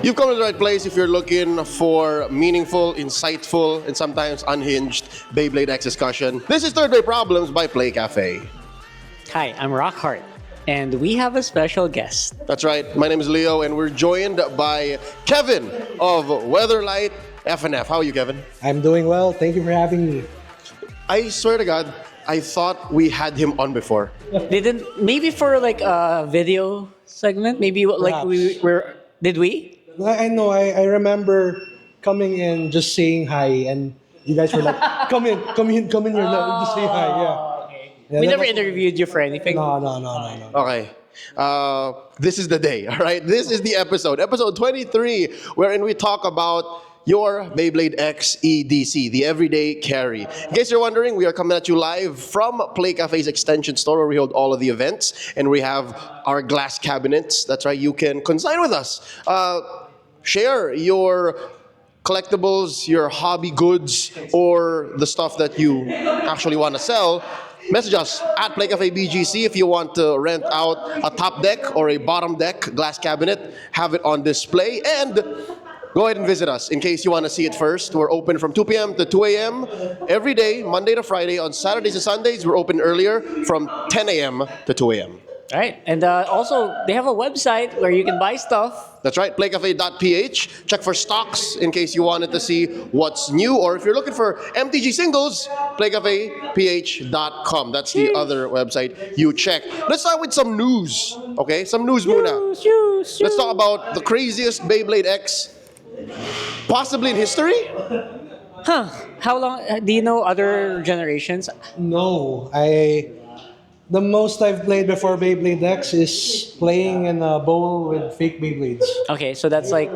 You've come to the right place if you're looking for meaningful, insightful, and sometimes unhinged Beyblade X discussion. This is Third Way Problems by Playcafe. Hi, I'm Rockhart, and we have a special guest. That's right. My name is Leo, and we're joined by Kevin of Weatherlight F&F. How are you, Kevin? I'm doing well. Thank you for having me. I swear to God, I thought we had him on before. Didn't maybe for like a video segment? Maybe like we Perhaps. were. Did we? I know. I remember coming in, just saying hi, and you guys were like, "Come in, come in, come in here, just say hi." Yeah. Okay. Yeah, We that never was- interviewed you for anything. No. Okay. This is the day, all right? This is the episode 23, wherein we talk about your Beyblade X EDC, the everyday carry. In case you're wondering, we are coming at you live from Playcafe's extension store where we hold all of the events, and we have our glass cabinets. That's right, you can consign with us. Share your collectibles, your hobby goods, or the stuff that you actually want to sell. Message us at playcafebgc if you want to rent out a top deck or a bottom deck glass cabinet, have it on display, and go ahead and visit us in case you want to see it first. We're open from 2 p.m. to 2 a.m. every day, Monday to Friday. On Saturdays and Sundays, we're open earlier from 10 a.m. to 2 a.m. All right, and also they have a website where you can buy stuff. That's right, playcafe.ph. Check for stocks in case you wanted to see what's new. Or if you're looking for MTG singles, playcafeph.com. That's the other website you check. Let's start with some news. Okay, some news muna. Let's talk about the craziest Beyblade X possibly in history. Huh? How long? Do you know other generations? No. The most I've played before Beyblade X is playing in a bowl with fake Beyblades, Okay, so that's like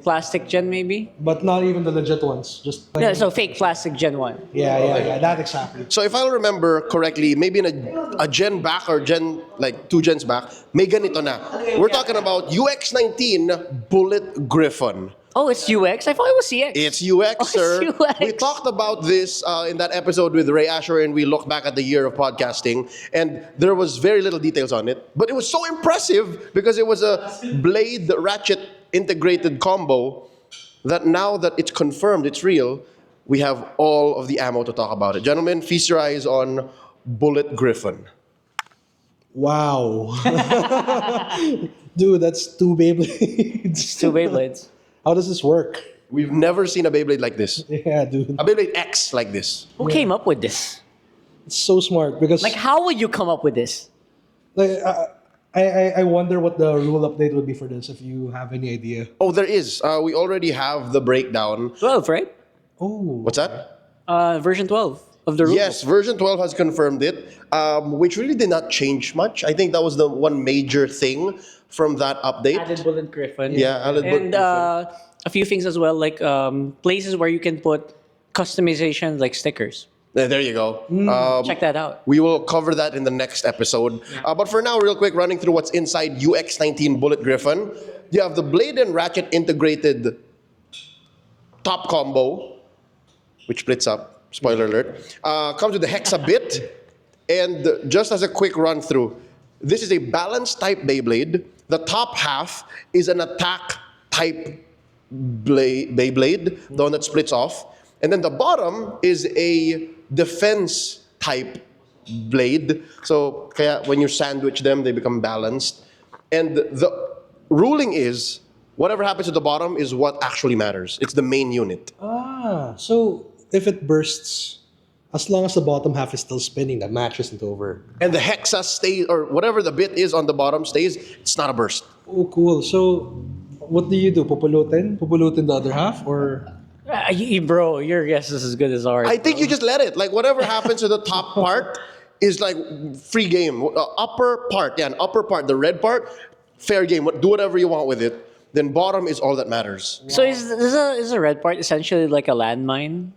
plastic gen maybe. but not even the legit ones. Just No, playing. so fake plastic gen one. Yeah. That exactly. So if I remember correctly, maybe in a gen back or gen like 2 gens back, may ganito na. We're talking about UX19 Bullet Griffin. Oh, it's UX. I thought it was CX. It's UX, Oh, it's sir. UX. We talked about this in that episode with Ray Asher, and we looked back at the year of podcasting, and there was very little details on it. But it was so impressive because it was a blade ratchet integrated combo that now that it's confirmed, it's real, we have all of the ammo to talk about it. Gentlemen, feast your eyes on Bullet Griffin. Wow. Dude, that's two Beyblades. Two Beyblades. How does this work? We've never seen a Beyblade like this. Yeah, dude. A Beyblade X like this. Who came up with this? It's so smart because Like, how would you come up with this? like, I wonder what the rule update would be for this, if you have any idea. Oh, there is. We already have the breakdown. 12, right? Oh. What's that? Version 12 of the rule. Yes, version 12 has confirmed it, which really did not change much. I think that was the one major thing from that update. Added Bullet Griffin. Yeah, added Bullet And Griffin. a few things as well, like places where you can put customization, like stickers. There you go. Check that out. We will cover that in the next episode. But for now, real quick, running through what's inside UX19 Bullet Griffin. You have the blade and ratchet integrated top combo, which splits up. Spoiler alert. Comes with the Hexa bit. And just as a quick run through, this is a balance type Beyblade. The top half is an attack type Beyblade, the one that splits off. And then the bottom is a defense type blade. So kaya when you sandwich them, they become balanced. And the ruling is, whatever happens at the bottom is what actually matters. It's the main unit. So if it bursts, as long as the bottom half is still spinning, the match isn't over. And the hexa stays, or whatever the bit is on the bottom stays, it's not a burst. Oh, cool. So what do you do? Pupulutin? Pupulutin the other half? Or Bro, your guess is as good as ours. I think you just let it. Like whatever happens to the top part is like free game. Upper part, an upper part, the red part, fair game. Do whatever you want with it. Then bottom is all that matters. So is a red part essentially like a landmine?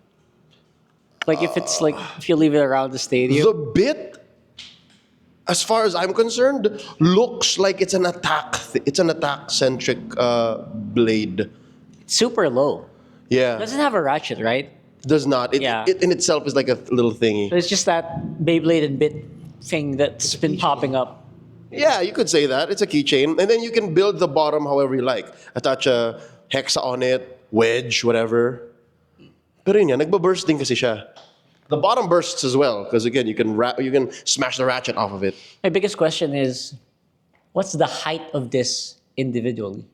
Like if it's like if you leave it around the stadium? The bit, as far as I'm concerned, looks like it's an attack. It's an attack-centric blade. It's super low. Yeah, Doesn't have a ratchet, right? does not. Yeah. It in itself is like a little thingy. So it's just that Beyblade and bit thing that's been popping up. Yeah, you could say that. It's a keychain. And then you can build the bottom however you like. Attach a hexa on it, wedge, whatever. Pero yun yan, nagbaburst din kasi siya. The bottom bursts as well, because again, you can smash the ratchet off of it. My biggest question is, what's the height of this individually?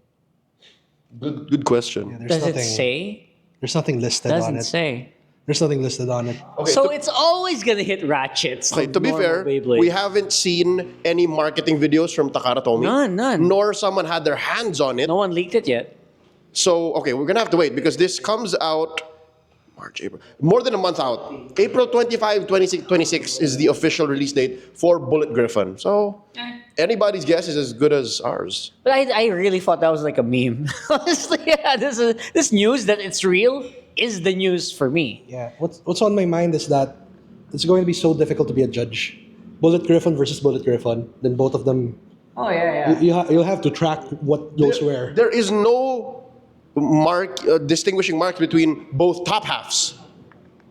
Good question. There's Does it say? There's nothing listed on Doesn't it. say. There's nothing listed on it. Okay, So it's always gonna hit ratchets. okay, like to be normal fair, Beyblade. we haven't seen any marketing videos from Takara Tomy. None. Nor someone had their hands on it. No one leaked it yet. So, okay, we're gonna have to wait because this comes out March, April, more than a month out. April 25, 26 is the official release date for Bullet Griffin. So, anybody's guess is as good as ours. But I really thought that was like a meme. Honestly, yeah, this news that it's real is the news for me. Yeah. What's on my mind is that it's going to be so difficult to be a judge. Bullet Griffin versus Bullet Griffin. Then both of them. Oh yeah. You'll have to track what goes where. There is no distinguishing marks between both top halves.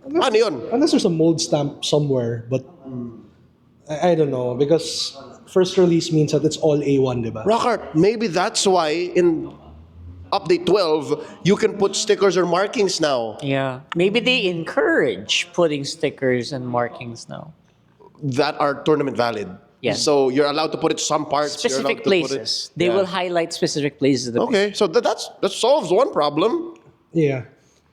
Ano yun? Unless there's a mold stamp somewhere, but I don't know because first release means that it's all A1, diba? Rockhart, maybe that's why in update 12 you can put stickers or markings now Yeah. Maybe they encourage putting stickers and markings now. that are tournament valid. Yes. So you're allowed to put it some parts. you're allowed Specific to put it- places. They Yeah. will highlight specific places. Of the Okay, so that solves one problem. Yeah.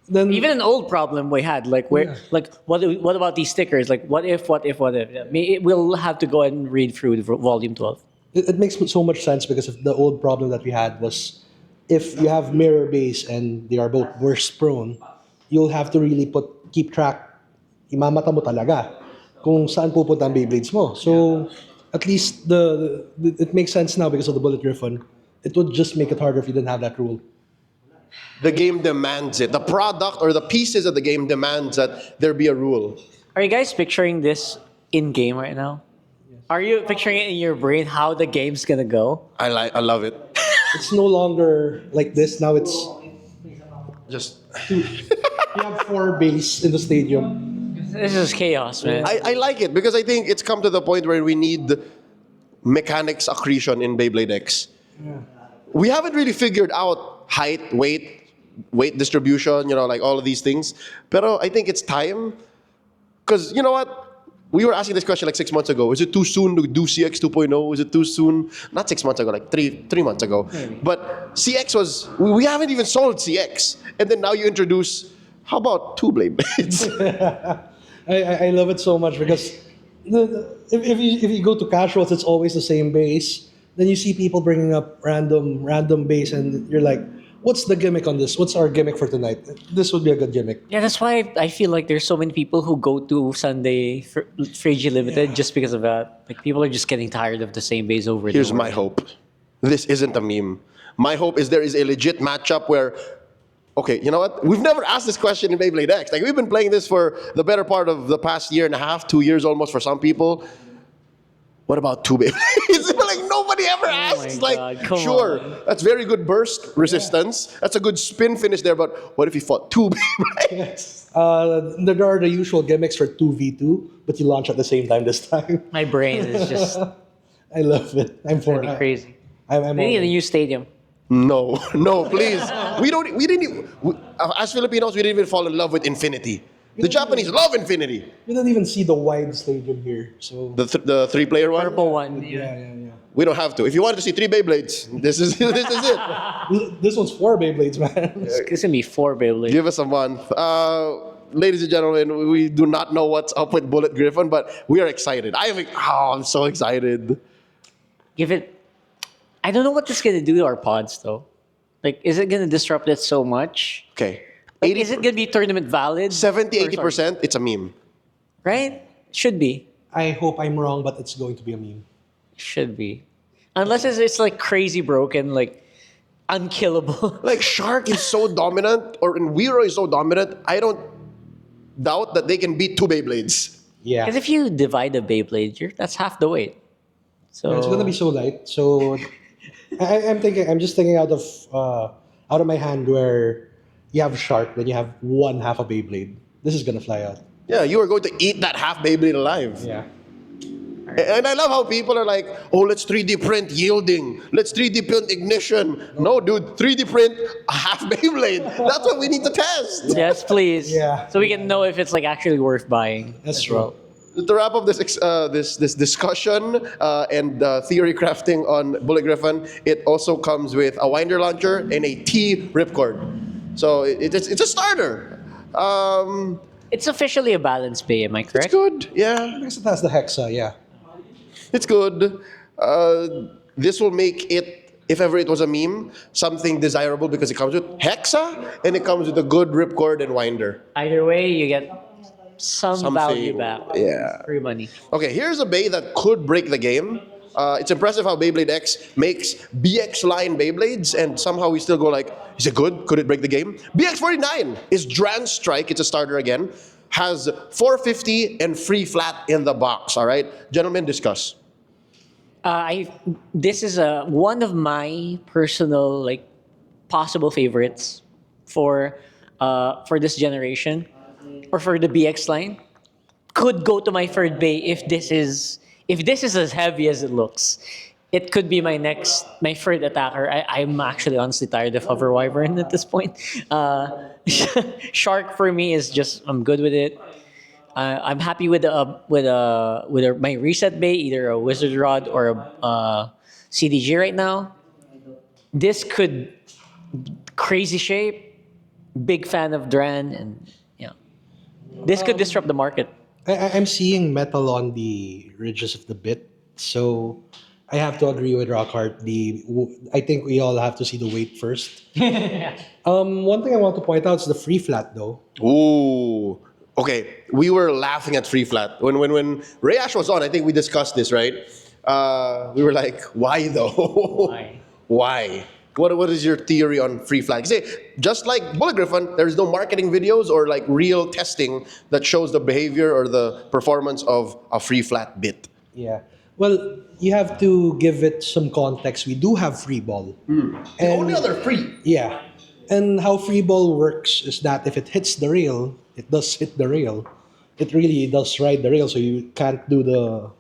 Then Even an old problem we had, like where, Yeah. like what about these stickers? Like what if? We'll have to go and read through volume 12. it makes so much sense because of the old problem that we had was if you have mirror base and they are both burst prone, you'll have to really keep track. Imamata mo talaga kung saan pupunta ang Beyblades mo. So at least it makes sense now because of the Bullet Griffin. It would just make it harder if you didn't have that rule. The game demands it. The product or the pieces of the game demands that there be a rule. Are you guys picturing this in game right now? Are you picturing it in your brain how the game's gonna go? I love it. It's no longer like this. Now it's Just you have 4 base in the stadium. This is chaos, man. I like it because I think it's come to the point where we need mechanics accretion in Beyblade X. We haven't really figured out height, weight distribution, like all of these things. Pero I think it's time. Because you know what? We were asking this question like 6 months ago. Is it too soon to do CX 2.0? Is it too soon? Not 6 months ago, like three months ago. Maybe. But CX was, we haven't even sold CX. And then now you introduce, how about 2 Beyblades? I love it so much because if you go to casuals, it's always the same base. Then you see people bringing up random base, and you're like, "What's the gimmick on this? What's our gimmick for tonight? This would be a good gimmick." Yeah, that's why I feel like there's so many people who go to Sunday Frigi Limited just because of that. Like people are just getting tired of the same base over and Here's over. my hope. This isn't a meme. My hope is there is a legit matchup where, okay, you know what? We've never asked this question in Beyblade X. Like we've been playing this for the better part of the past year and a half, 2 years almost for some people. What about 2 Beyblades? Like nobody ever asks. my Like, God, come sure, on. that's very good burst resistance. That's a good spin finish there. But what if you fought 2 Beyblades? There are the usual gimmicks for 2v2, but you launch at the same time this time. My brain is just I love it. I'm for gonna be crazy. I'm They need a all in. new stadium. No, please. We didn't even, as Filipinos, we didn't even fall in love with Infinity. The Japanese love Infinity. We don't even see the wide stadium here, so The 3-player one. Purple one. yeah. We don't have to. If you wanted to see 3 Beyblades, this is it. This one's 4 Beyblades, man. It's gonna be 4 Beyblade. Give us a month. Ladies and gentlemen, we do not know what's up with Bullet Griffin, but we are excited. I'm so excited. Give it. I don't know what this is gonna do to our pods though. Like, is it gonna disrupt it so much? Okay. Like, is it gonna be tournament valid? 70-80%, it's a meme. Right? Should be. I hope I'm wrong, but it's going to be a meme. Should be. Unless it's like crazy broken, like unkillable. Like Shark is so dominant, or Wiro is so dominant, I don't doubt that they can beat 2 Beyblades. Yeah. Because if you divide a Beyblade, that's half the weight. So It's gonna be so light. So I'm just thinking out of my hand where you have Shark, then you have one half a Beyblade. This is gonna fly out. Yeah, you are going to eat that half Beyblade alive. Yeah. And I love how people are like, oh, let's 3D print yielding. Let's 3D print ignition. No, dude, 3D print a half Beyblade. That's what we need to test. Yes, please. Yeah. So we can know if it's like actually worth buying. That's as true. well. To wrap up this discussion and theory crafting on Bullet Griffin, it also comes with a winder launcher and a T ripcord. So it's a starter. It's officially a balance bay, am I correct? It's good, yeah. Because it has the Hexa, yeah. It's good. This will make it, if ever it was a meme, something desirable because it comes with Hexa and it comes with a good ripcord and winder. Either way, you get some value back. Yeah. Free money. Okay, here's a bay that could break the game. It's impressive how Beyblade X makes BX line Beyblades, and somehow we still go like, is it good? Could it break the game? BX49 is Dran Strike. It's a starter again. Has 450 and free flat in the box. All right, gentlemen, discuss. This is one of my personal like possible favorites for this generation or for the BX line. Could go to my third bay if this is as heavy as it looks. It could be my third attacker. I'm actually honestly tired of Hover Wyvern at this point. Shark for me is just I'm good with it. I'm happy with my reset bay, either a Wizard Rod or a CDG right now. This could crazy shape. Big fan of Dran, and yeah, this could disrupt the market. I'm seeing metal on the ridges of the bit, so I have to agree with Rockhart. I think we all have to see the weight first. One thing I want to point out is the free flat, though. Ooh. Okay, we were laughing at free flat when Ray Ash was on. I think we discussed this, right? We were like, why though? Why? Why? What is your theory on free flat? Say, just like Bullet Griffin, there is no marketing videos or like real testing that shows the behavior or the performance of a free flat bit. Yeah. Well, you have to give it some context. We do have free ball. The only other free. Yeah. And how free ball works is that if it hits the rail, it does hit the rail. It really does ride the rail, so you can't do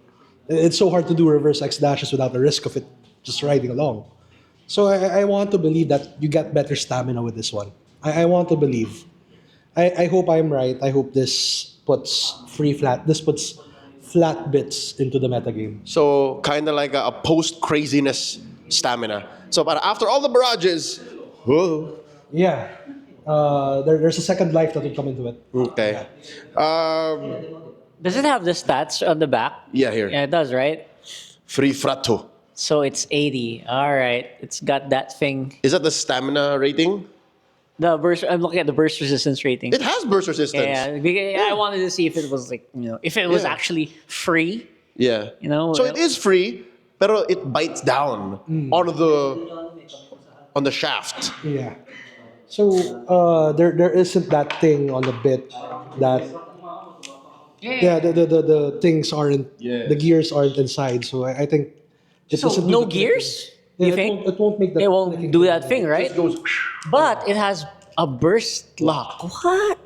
it's so hard to do reverse X dashes without the risk of it just riding along. So I want to believe that you get better stamina with this one. I want to believe. I hope I'm right. I hope this puts flat bits into the metagame. So kind of like a post craziness stamina. So, but after all the barrages, whoa. Yeah. There's a second life that will come into it. Okay. Does it have the stats on the back? Yeah, here. Yeah, it does, right? Free fratto. So it's 80. All right, it's got that thing. Is that the stamina rating? The burst. I'm looking at the burst resistance rating. It has burst resistance. Yeah, I wanted to see if it was like if it was Yeah. actually free. Yeah. So it is free, pero it bites down on the shaft. Yeah. So there isn't that thing on the bit that the things aren't the gears aren't inside. So I think it So doesn't do no the- gears? Yeah, You it think? won't- it won't make that It won't clicking do thing. that thing, right? It goes. But it has a burst lock. What?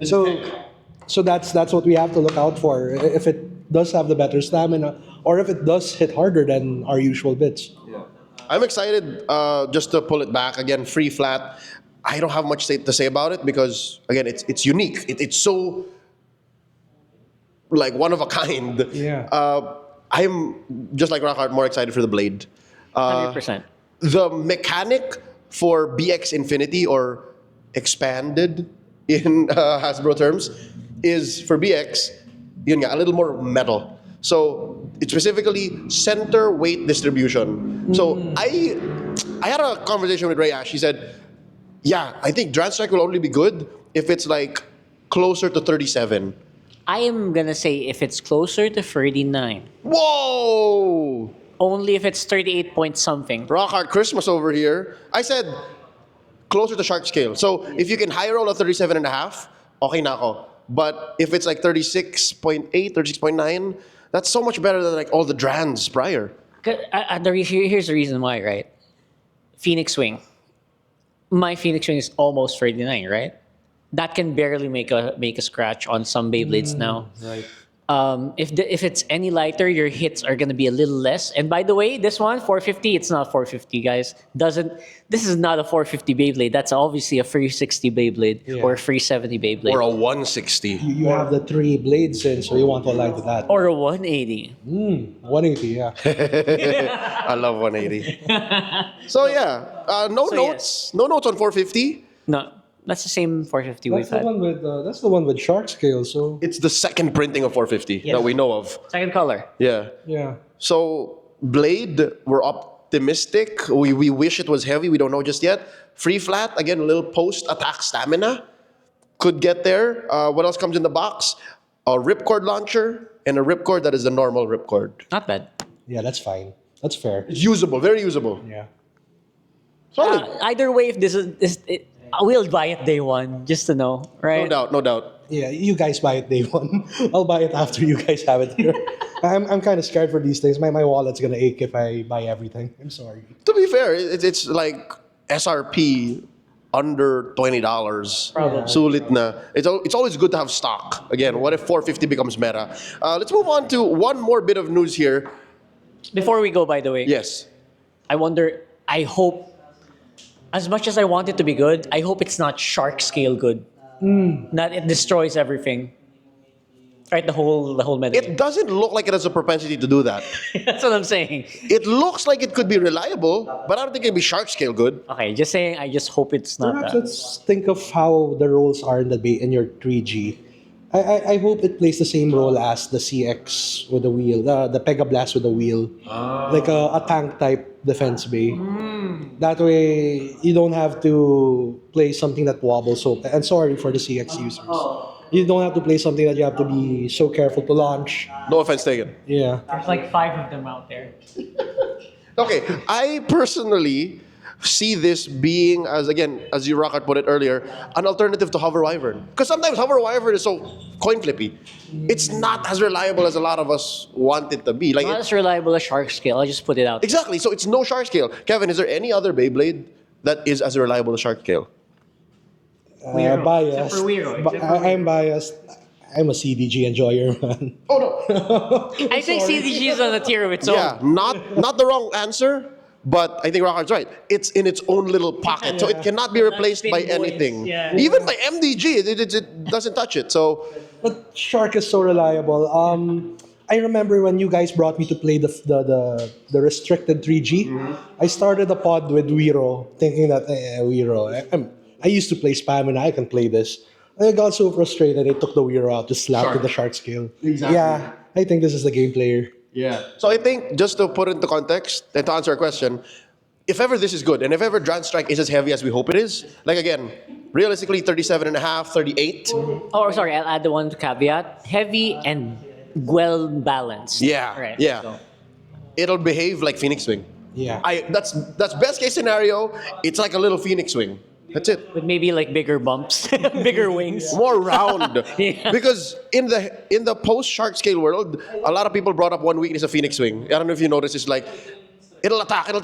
So that's what we have to look out for. If it does have the better stamina, or if it does hit harder than our usual bits. I'm excited just to pull it back again. Free flat. I don't have much to say about it because again, it's unique. It's so like one of a kind. Yeah. I'm just like Rockhart, more excited for the blade. 100%. The mechanic for BX Infinity or expanded in Hasbro terms is for BX, yun nga, a little more metal. So it's specifically center weight distribution. So I had a conversation with Ray Ash. He said, yeah, I think Dran Strike will only be good if it's like closer to 37. I am gonna say if it's closer to 39. Whoa! Only if it's 38 point something. Rockhart Christmas over here. I said closer to shark scale. So if you can high roll a 37 and a half, okay na ako. But if it's like 36.8, 36.9, that's so much better than like all the Drans prior. Here's the reason why, right? Phoenix Wing. My Phoenix Wing is almost 39, right? That can barely make a scratch on some Beyblades now. Right. If it's any lighter, your hits are gonna be a little less. And by the way, this one 450, it's not 450, guys. This is not a 450 Beyblade. That's obviously a 360 Beyblade or a 370 Beyblade Or a 160. You have the 3 blades in, so you want to align to that. or a 180. 180, yeah. I love 180. So yeah, no So, notes. No notes on 450. No, that's the same 450 we've had. That's the one with shark scale. So It's the second printing of 450 that we know of. Second color. Yeah. yeah, So Blade, we're optimistic. We wish it was heavy. We don't know just yet. Free flat, again, a little post-attack stamina. Could get there. What else comes in the box? A ripcord launcher and a ripcord that is the normal ripcord. Not bad. yeah, that's fine. That's fair. It's usable, very usable. Yeah. Solid. Either way, if this is it, we'll buy it day one just to know, right? No doubt, no doubt. Yeah, you guys buy it day one. I'll buy it after you guys have it here. I'm kind of scared for these things. My wallet's gonna ache if I buy everything. I'm sorry. To be fair, it's like SRP under $20. Probably. Sulit na. It's always good to have stock. Again, what if 450 becomes meta? Let's move on to one more bit of news here. Before we go, by the way, Yes. I wonder. I hope, as much as I want it to be good, I hope it's not shark scale good. That it destroys everything. Right, the whole metagame. It doesn't look like it has a propensity to do that. That's what I'm saying. It looks like it could be reliable, but I don't think it'd be shark scale good. Okay, just saying. I just hope it's not Perhaps that. let's think of how the roles are in your 3G. I hope it plays the same role as the CX with the wheel, the Pega Blast with the wheel, like a tank type defense bay. That way, you don't have to play something that wobbles. So, and sorry for the CX users, you don't have to play something that you have to be so careful to launch. No offense taken. Yeah, There's like 5 of them out there. Okay, I personally see this being, as you Rockhart put it earlier, an alternative to Hover Wyvern. Because sometimes Hover Wyvern is so coin flippy. It's not as reliable as a lot of us want it to be. Like Not as reliable as shark scale. I'll just put it out. exactly. So it's no shark scale. Kevin, is there any other Beyblade that is as reliable as shark scale? Weiro. biased. Except for Weiro, But except for I'm biased. I'm a CDG enjoyer, man. Oh no. I think CDG is on a tier of its own. Yeah, not the wrong answer, but I think Rockhart's right. It's in its own little pocket, so it cannot be replaced by spin buoys. anything. Yeah. Even by MDG, it doesn't touch it. So But Shark is so reliable. I remember when you guys brought me to play the restricted 3G. I started a pod with Weiro, thinking that Weiro. I used to play Spam and I can play this. I got so frustrated. I took the Weiro out to slap to the Shark scale. Exactly. Yeah, I think this is the game player. yeah. So I think just to put it into context and to answer your question, if ever this is good and if ever Dran Strike is as heavy as we hope it is, like again, realistically 37 and a half, 38. Oh, sorry, I'll add the one caveat. Heavy and well balanced. Yeah. Right. Yeah. So, It'll behave like Phoenix Wing. Yeah. That's best case scenario. It's like a little Phoenix Wing. That's it. with maybe like bigger bumps, bigger wings. More round. Yeah. Because in the post shark scale world, a lot of people brought up one weakness of Phoenix Wing. I don't know if you noticed. It's like it'll attack, and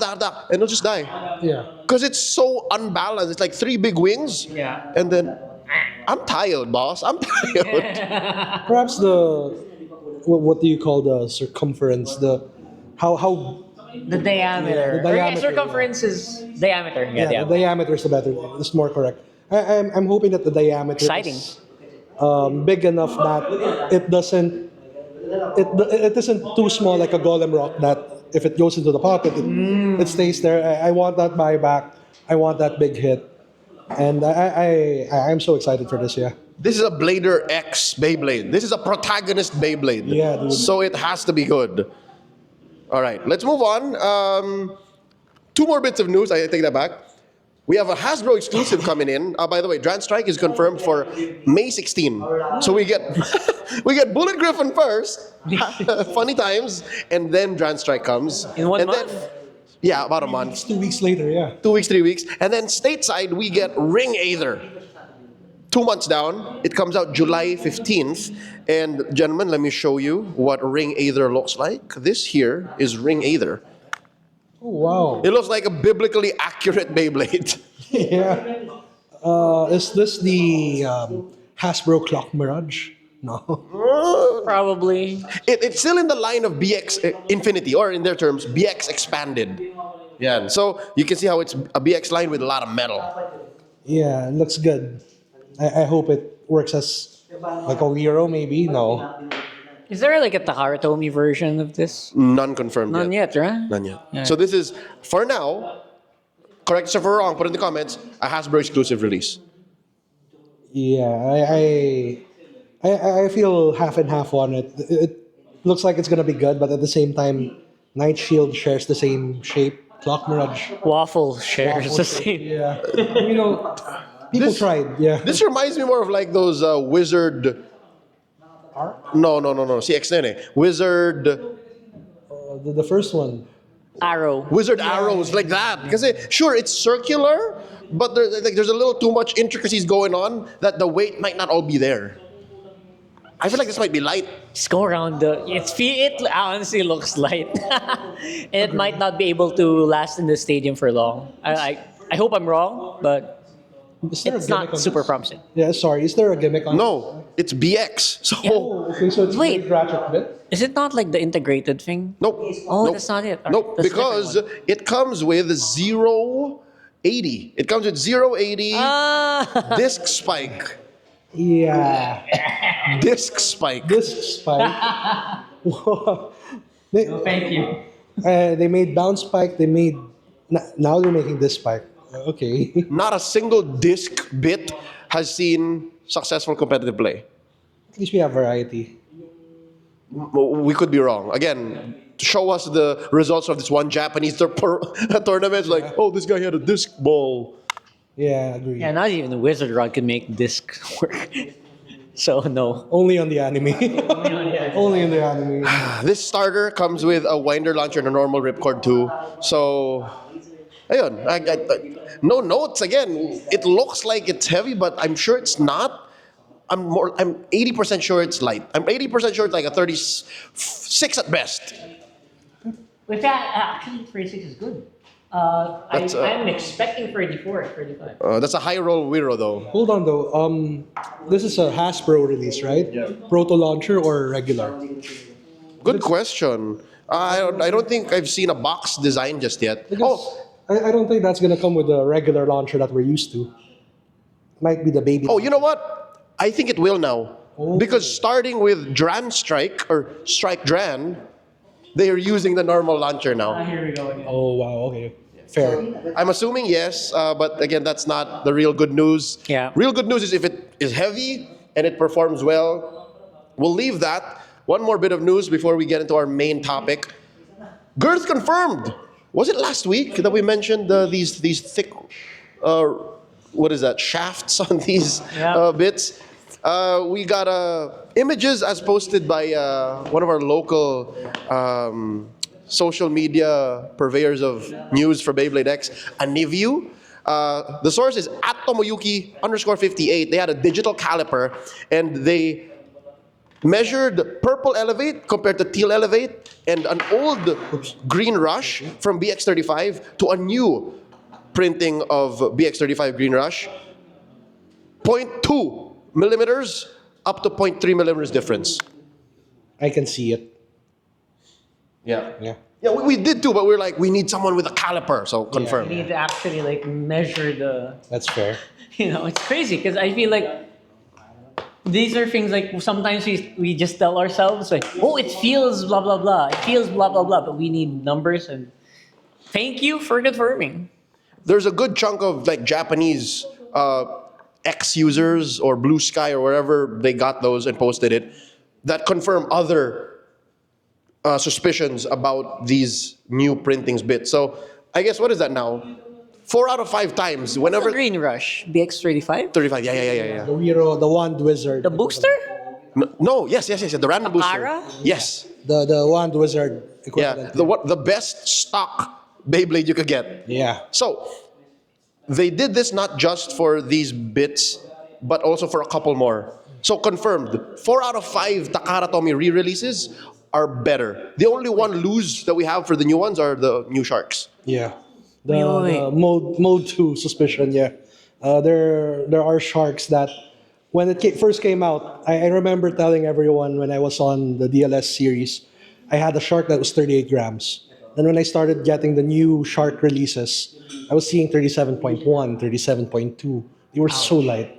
it'll just die. Yeah. Because it's so unbalanced. It's like 3 big wings. Yeah. And then I'm tired, boss. I'm tired. Perhaps what do you call the circumference? How The diameter. Yeah, the diameter, Circumference is diameter. Yeah, the diameter. diameter is the better. It's more correct. I'm hoping that the diameter Exciting. is big enough that it isn't too small like a golem rock that if it goes into the pocket it stays there. I want that buyback. I want that big hit, and I'm so excited for this. Yeah. This is a Blader X Beyblade. This is a protagonist Beyblade. Yeah, dude. So it has to be good. All right, let's move on. 2 more bits of news. I take that back. We have a Hasbro exclusive coming in. By the way, Dran Strike is confirmed for May 16. So we get we get Bullet Griffin first, funny times, and then Dran Strike comes. In 1 and month? Then, yeah, about a month. 2 weeks later, yeah. 2 weeks, 3 weeks. And then stateside, we get Ring Aether. 2 months down, it comes out July 15th. And gentlemen, let me show you what Ring Aether looks like. This here is Ring Aether. Oh, wow. It looks like a biblically accurate Beyblade. Yeah. Is this the Hasbro Clock Mirage? No. Probably. It's still in the line of BX Infinity, or in their terms, BX Expanded. Yeah, so you can see how it's a BX line with a lot of metal. Yeah, it looks good. I hope it works as like a Hero, maybe. No. Is there like a Takaratomi version of this? None confirmed None yet, right? None yet. Yeah. So this is, for now, correct us if we're wrong, put in the comments, a Hasbro exclusive release. Yeah, I feel half and half on it. It looks like it's gonna be good, but at the same time, Night Shield shares the same shape. Clock Mirage. Waffle shares the same. Yeah. People tried. Yeah. This reminds me more of like those Wizard... No. CX na yun eh. Wizard... The first one. Arrow. Wizard arrows like that. Because sure, it's circular, but there's a little too much intricacies going on that the weight might not all be there. I feel like this might be light. Just go around it honestly looks light. And it might not be able to last in the stadium for long. I hope I'm wrong, but Is there a it's gimmick not on super this? promising. Yeah, sorry. Is there a gimmick on No, it's BX. So Oh, okay, so it's Wait. Blade Ratchet bit. Is it not like the integrated thing? nope. Oh, nope. that's not it. Nope, That's a because different one. it comes with 080. It comes with 080 Ah! disc spike. Yeah. Disc spike. This spike. they, Thank you. they made bounce spike. They made now they're making this spike. Okay. Not a single disc bit has seen successful competitive play. At least we have variety. We could be wrong. Again, show us the results of this one Japanese tournament. Like, oh, this guy had a disc ball. Yeah, agree. Yeah, not even the Wizard Rod could make disc work. So no. Only on the anime. Only in the anime. This starter comes with a winder launcher and a normal ripcord too. So, ayun. No notes again. It looks like it's heavy, but I'm sure it's not. I'm 80% sure it's light. I'm 80% sure it's like a 36 at best. With that, actually 36 is good. I'm expecting 34 at 35. That's a high roll Wiro though. Hold on though. This is a Hasbro release, right? Yeah. Proto launcher or regular? Good question. I don't think I've seen a box design just yet. Because I don't think that's gonna come with the regular launcher that we're used to. Might be the baby. Oh, you know what? I think it will now. Oh. Because starting with Dran Strike or Strike Dran, they are using the normal launcher now. Here we go again. Oh wow. Okay. Fair. I'm assuming yes, but again, that's not the real good news. Yeah. Real good news is if it is heavy and it performs well. We'll leave that. One more bit of news before we get into our main topic. Girth confirmed. Was it last week that we mentioned these thick, what is that, shafts on these bits? We got images as posted by one of our local social media purveyors of news for Beyblade X, Aniview. The source is at Tomoyuki_58. They had a digital caliper and they measured purple elevate compared to teal elevate and an old green rush from BX35 to a new printing of BX35 green rush. 0.2 millimeters up to 0.3 millimeters difference. I can see it. Yeah. Yeah. Yeah, we did too, but we're like, we need someone with a caliper, so confirm. We need to actually like measure the. That's fair. It's crazy because I feel like these are things like sometimes we just tell ourselves like, oh, it feels blah blah blah, it feels blah blah blah, but we need numbers and. Thank you for confirming. There's a good chunk of like Japanese X users or Blue Sky or wherever they got those and posted it that confirm other suspicions about these new printings bits. So I guess what is that now? 4 out of 5 times. Whenever The Green Rush, BX35? 35. Yeah. The Wiro, the Wand Wizard. The Bookster? No. Yes. The random booster. Akara? Yes. The Wand Wizard Yeah. equivalent. The best stock Beyblade you could get. Yeah. So they did this not just for these bits, but also for a couple more. So confirmed, 4 out of 5 Takara Tomy re-releases are better. The only one lose that we have for the new ones are the new Sharks. Yeah. Wait. The mode 2 suspicion, yeah. There are sharks that when it first came out, I remember telling everyone when I was on the DLS series, I had a shark that was 38 grams. Then when I started getting the new shark releases, I was seeing 37.1, 37.2. They were so light.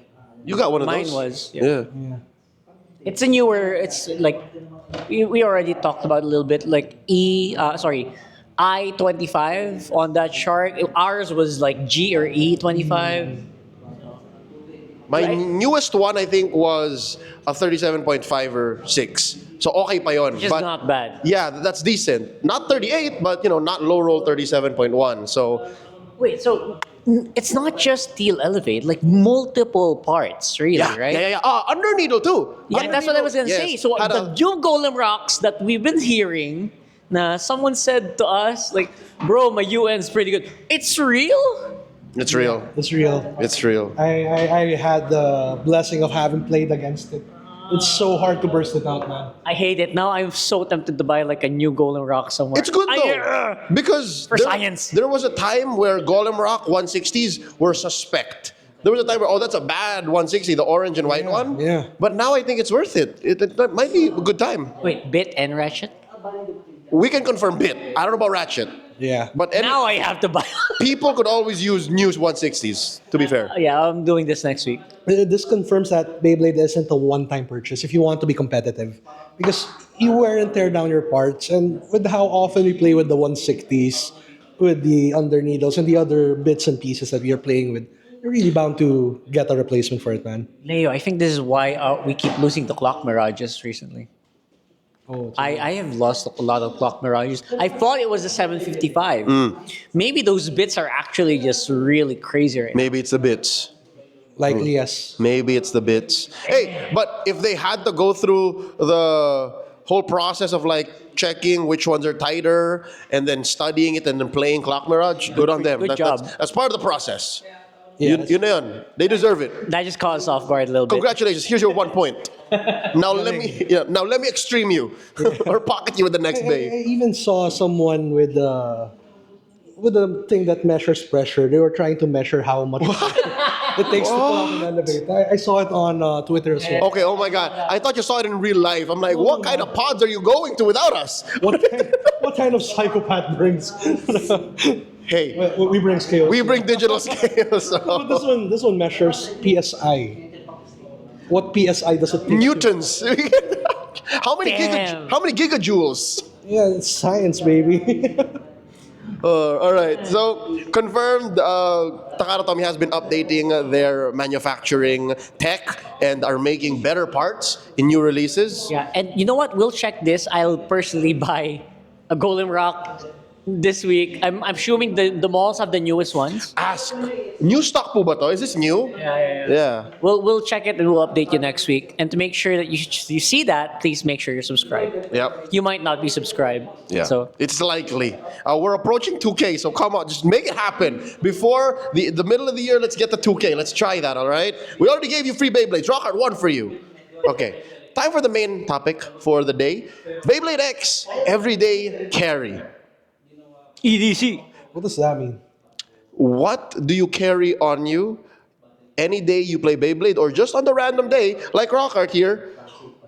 You got one of Mine those? was, Yeah. It's a newer. It's like we already talked about a little bit. Like I-25 on that shark. Ours was like G or E-25. My Right. newest one, I think, was a 37.5 or 6. So okay pa yun. Which is not bad. Yeah, that's decent. Not 38, but not low roll 37.1. So Wait, so it's not just steel elevate, like multiple parts, really, yeah, right? yeah. Under needle too. Yeah, Under that's what I was gonna needle, say. yes. So Had the a- new golem rocks that we've been hearing, na someone said to us, like, bro, my UN's pretty good. It's real? It's real. It's real. It's real. I had the blessing of having played against it. It's so hard to burst it out, man. I hate it. Now I'm so tempted to buy like a new golem rock somewhere. It's good though. Because For science. There was a time where Golem Rock 160s were suspect. There was a time where, that's a bad 160, the orange and white one. yeah. But now I think it's worth it. It might be a good time. Wait, bit and ratchet? We can confirm bit. I don't know about ratchet. Yeah. But Now I have to buy. people could always use new 160s, to be fair. Yeah, I'm doing this next week. This confirms that Beyblade isn't a one-time purchase if you want to be competitive. Because you wear and tear down your parts, and with how often we play with the 160s, with the under needles, and the other bits and pieces that we are playing with, you're really bound to get a replacement for it, man. Leo, I think this is why we keep losing to clock mirages recently. Oh, I have lost a lot of clock mirages. I thought it was a 755. Maybe those bits are actually just really crazy right now. Maybe it's the bits. likely yes. Maybe it's the bits. Hey, but if they had to go through the whole process of like checking which ones are tighter and then studying it and then playing Clock Mirage, good on them. Good job. That's part of the process. Yeah, Yun yun. They deserve it. That just caught us off guard a little bit. Congratulations. Here's your 1 point. Now let me extreme you or pocket you with the next I day. even saw someone with a thing that measures pressure. They were trying to measure how much it takes to pull out an elevator. I saw it on Twitter as well. Okay, oh my God. I thought you saw it in real life. I'm like, what kind of pods are you going to without us? What kind of psychopath brings? Hey, We bring scales. we bring digital scales. But So. this one measures PSI. What PSI does it take? Newtons. how many Damn. how many gigajoules? Yeah, it's science, baby. All right. So confirmed. Takara Tomy has been updating their manufacturing tech and are making better parts in new releases. Yeah, and you know what? We'll check this. I'll personally buy a Golem Rock this week. I'm assuming the malls have the newest ones. Ask. New stock po ba to? Is this new? Yeah. We'll check it and we'll update you next week. And to make sure that you see that, please make sure you're subscribed. Yep. You might not be subscribed. Yeah. So It's likely. We're approaching 2K, so come on, just make it happen. Before the middle of the year, let's get the 2K. Let's try that, all right? We already gave you free Beyblades. Rockhart, one for you. Okay. Time for the main topic for the day. Beyblade X, everyday carry. EDC. What does that mean? What do you carry on you any day you play Beyblade or just on the random day, like Rockhart here,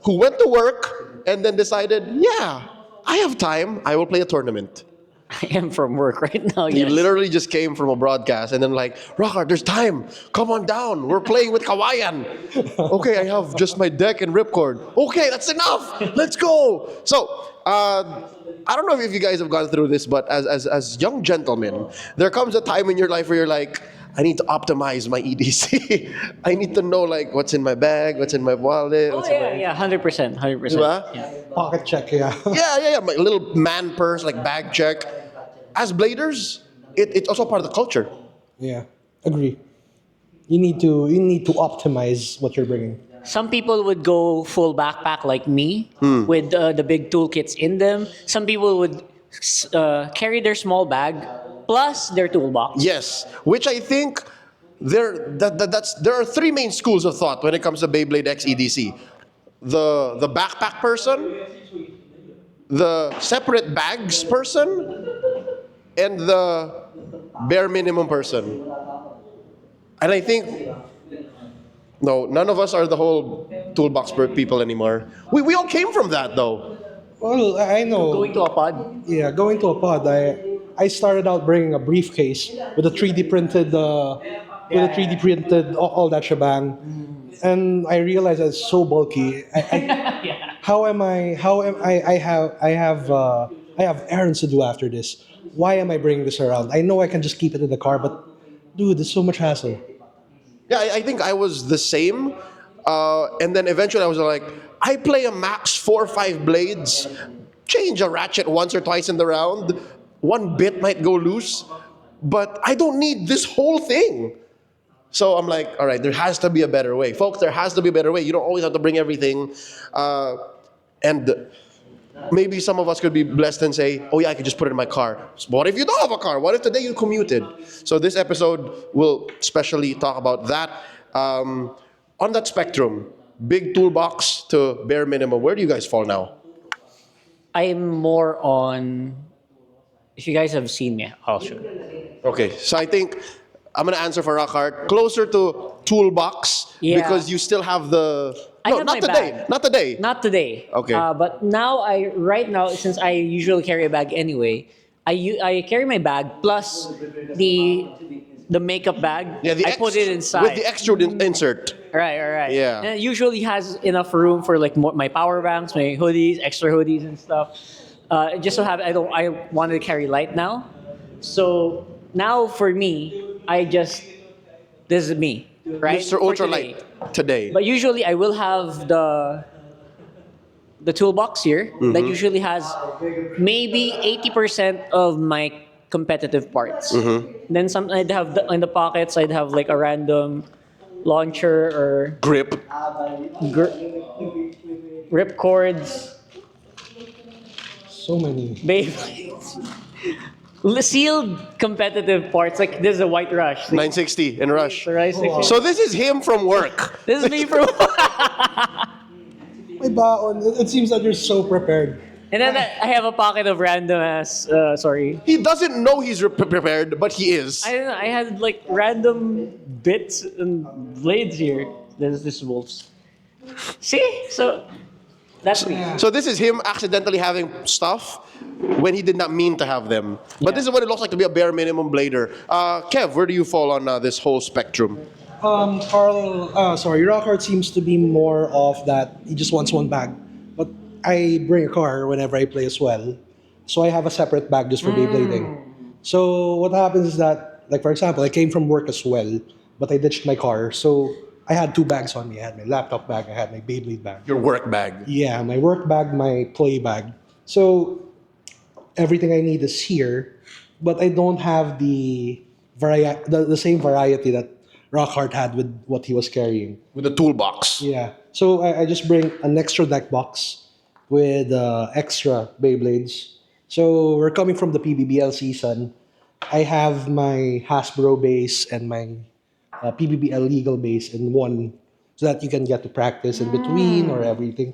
who went to work and then decided, yeah, I have time, I will play a tournament. I am from work right now. He Yes. literally just came from a broadcast and then like, Rockhart, there's time. Come on down. We're playing with Kawayan. Okay, I have just my deck and ripcord. Okay, that's enough. Let's go. So, I don't know if you guys have gone through this, but as young gentlemen, there comes a time in your life where you're like, I need to optimize my EDC. I need to know like what's in my bag, what's in my wallet. Oh What's in yeah, my... yeah, 100%, 100%. Diba? Yeah. Pocket check, yeah. Yeah. My little man purse, like bag check. As bladers, it's also part of the culture. Yeah, agree. You need to optimize what you're bringing. Some people would go full backpack like me with the big toolkits in them. Some people would carry their small bag plus their toolbox. Yes, which I think there are three main schools of thought when it comes to Beyblade X EDC. The backpack person, the separate bags person, and the bare minimum person. And I think No, none of us are the whole toolbox people anymore. We all came from that though. Well, I know. Going to a pod. Yeah, going to a pod. I started out bringing a briefcase with a 3D printed, all that shebang, and I realized it's so bulky. How am I? How am I have errands to do after this. Why am I bringing this around? I know I can just keep it in the car, but dude, it's so much hassle. Yeah, I think I was the same. And then eventually I was like, I play a max 4 or 5 blades, change a ratchet once or twice in the round. One bit might go loose, but I don't need this whole thing. So I'm like, all right, there has to be a better way. Folks, there has to be a better way. You don't always have to bring everything. And maybe some of us could be blessed and say, oh yeah, I could just put it in my car. But what if you don't have a car? What if today you commuted? So this episode will specially talk about that. On that spectrum, big toolbox to bare minimum, where do you guys fall now? I'm more on. If you guys have seen me, I'll show you. Okay, so I think I'm gonna answer for Rockhart. Closer to toolbox Yeah. because you still have the. I No, have not my today. bag. Not today. Not today. Okay. But now right now, since I usually carry a bag anyway, I carry my bag plus the makeup bag. Yeah, I put it inside. with the extra insert. Right. Yeah. And it usually has enough room for like my power banks, my hoodies, extra hoodies and stuff. Just so have I wanted to carry light now, so now for me, this is me, right? Mr. For Ultralight today. But usually I will have the toolbox here that usually has maybe 80% of my competitive parts. Then I'd have in the pockets I'd have like a random launcher or Grip. rip cords, So many. Beyblades. Sealed competitive parts like this is a White Rush. 960 in Rush. The Rise 60. So this is him from work. This is me from. My baon. It seems that you're so prepared. And then I have a pocket of random ass. Sorry. He doesn't know he's prepared, but he is. I don't know. I had like random bits and blades here. There's this wolves. See? So that's me. So this is him accidentally having stuff when he did not mean to have them. But this is what it looks like to be a bare minimum blader. Kev, where do you fall on this whole spectrum? Rockhart seems to be more of that. He just wants one bag, but I bring a car whenever I play as well, so I have a separate bag just for Beyblading. So what happens is that, like for example, I came from work as well, but I ditched my car, so I had 2 bags on me. I had my laptop bag, I had my Beyblade bag. Your work bag. Yeah, my work bag, my play bag. So everything I need is here, but I don't have the same variety that Rockhart had with what he was carrying. With the toolbox. Yeah. So I just bring an extra deck box with extra Beyblades. So we're coming from the PBBL season. I have my Hasbro base and my PBBL legal base in one, so that you can get to practice in between or everything.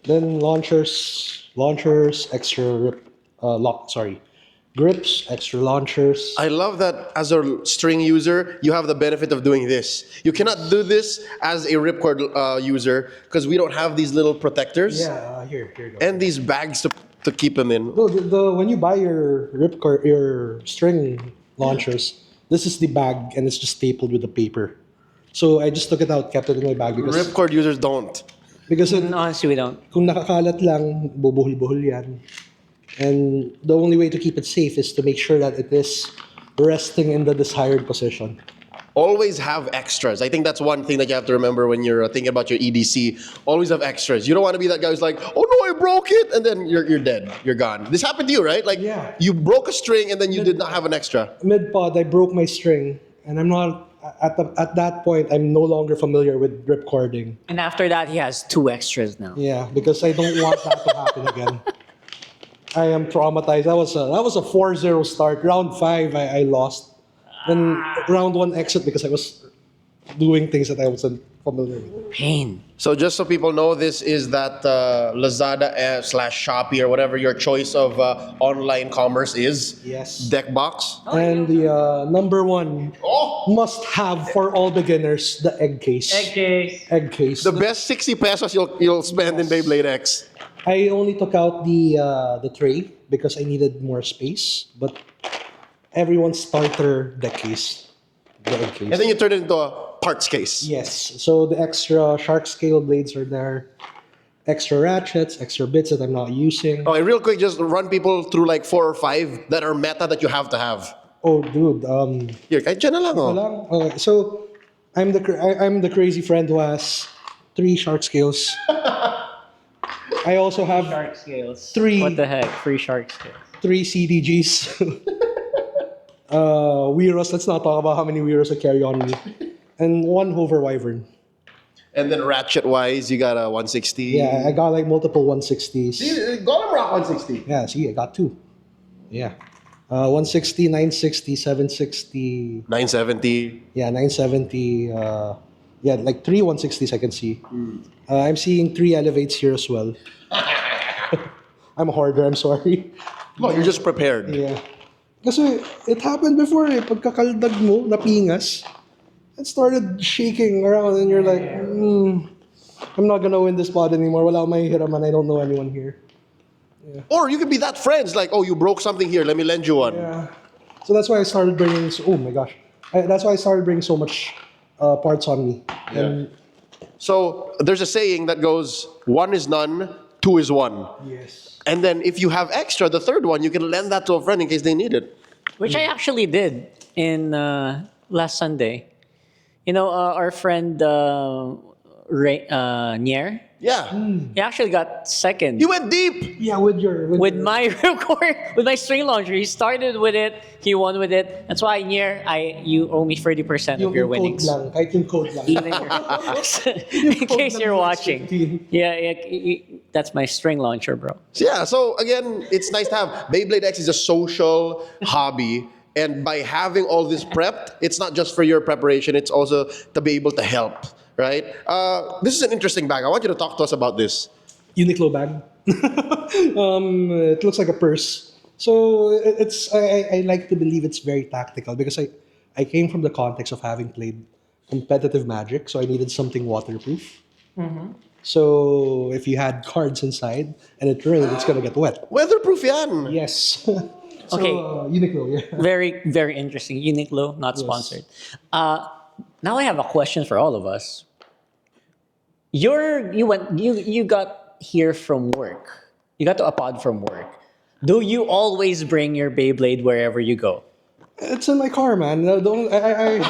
Then launchers, extra grips, extra launchers. I love that as a string user, you have the benefit of doing this. You cannot do this as a ripcord user because we don't have these little protectors Here you go. and these bags to keep them in. No, when you buy your ripcord, your string launchers, this is the bag and it's just stapled with the paper. So I just took it out, kept it in my bag because Ripcord users don't. Honestly, we don't. kung nakakalat lang, bubuhol-buhol yan. And the only way to keep it safe is to make sure that it is resting in the desired position. Always have extras. I think that's one thing that you have to remember when you're thinking about your EDC. Always have extras. You don't want to be that guy who's like, oh no, I broke it, and then you're dead. You're gone. This happened to you, right? Like Yeah. you broke a string and then you did not have an extra. Mid-pod, I broke my string, and I'm not at that point. I'm no longer familiar with ripcording. And after that, he has 2 extras now. Yeah, because I don't want that to happen again. I am traumatized. That was a 4-0 start. Round 5, I lost. Then round 1 exit because I was doing things that I wasn't familiar with. Pain. So just so people know, this is that Lazada / Shopee or whatever your choice of online commerce is. Yes. Deck box. And the number one Oh, must have for all beginners, the egg case. Egg case. the best 60 pesos you'll spend in Beyblade X. I only took out the tray because I needed more space, but everyone's starter deck case, the egg case. And then you turn it into a parts case. Yes, so the extra shark scale blades are there, extra ratchets, extra bits that I'm not using. Okay, real quick, just run people through like 4 or 5 that are meta that you have to have. Oh, dude. Here, kahit dyan na lang, oh. Okay, so I'm the crazy friend who has 3 shark scales. I also have Shark scales. 3 What the heck? Free shark scales. 3 CDGs. Weeros, let's not talk about how many Weeros I carry on me. And 1 Hover Wyvern. And then ratchet-wise, you got a 160. Yeah, I got like multiple 160s. See, Golem Rock 160. Yeah, see, I got 2. Yeah. 160, 960, 760. 970. Yeah, 970. Yeah, like 3 160s I can see. I'm seeing 3 elevates here as well. I'm a hoarder, I'm sorry. No, you're just prepared. Yeah. Kasi it happened before eh. Pagkakaldag mo, napingas, it started shaking around and you're like, I'm not gonna win this pod anymore. Wala akong mahihiraman. I don't know anyone here. Or you could be that friends, like, oh, you broke something here, let me lend you one. Yeah. So that's why I started bringing, oh my gosh. That's why I started bringing so much parts on me. And So there's a saying that goes, 1 is none, 2 is 1. yes. And then if you have extra, the third one, you can lend that to a friend in case they need it. Which I actually did in last Sunday. You know, our friend Nier, Yeah. he actually got second. You went deep. Yeah, with With your, my record, with my string launcher, he started with it. He won with it. That's why Nier, you owe me 30% of your yung code winnings. lang, kahit yung code lang. Even in case you're watching. Yeah, that's my string launcher, bro. Yeah, so again, it's nice to have. Beyblade X is a social hobby. And by having all this prepped, it's not just for your preparation, it's also to be able to help, right? This is an interesting bag. I want you to talk to us about this. Uniqlo bag. It looks like a purse. So I like to believe it's very tactical because I came from the context of having played competitive Magic, so I needed something waterproof. So if you had cards inside and it rained, it's gonna get wet. Weatherproof yan. Yes. So, Okay. Uniqlo, yeah. Very, very interesting. Uniqlo, not sponsored. Now I have a question for all of us. You got here from work. You got to a pod from work. Do you always bring your Beyblade wherever you go? It's in my car, man. No, don't I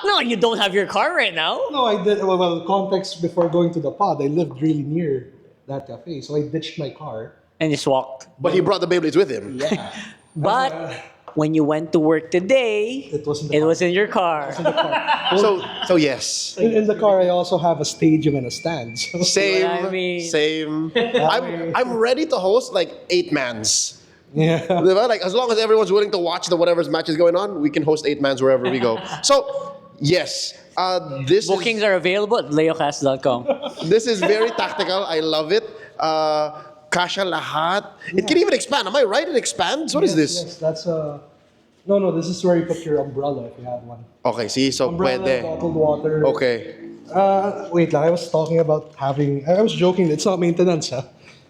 No, you don't have your car right now. no, I did. Well, context before going to the pod, I lived really near that cafe, so I ditched my car. And just walked. But he brought the Beyblades with him. Yeah. But when you went to work today, It was in the it car. was in your car. So yes. In the car, I also have a stadium and a stand. So Same. I mean- Same. I'm ready to host like 8-mans. yeah. Diba? Like as long as everyone's willing to watch whatever's match is going on, we can host 8-mans wherever we go. So yes, Bookings are available at leocast.com. this is very tactical. I love it. Kasha lahat. It can even expand. Am I right? It expands. What is this? Yes, that's no. This is where you put your umbrella if you have one. Okay, see, so Umbrella, pwede. bottled water. Okay. Wait lang, I was talking about having. I was joking. It's not maintenance, huh?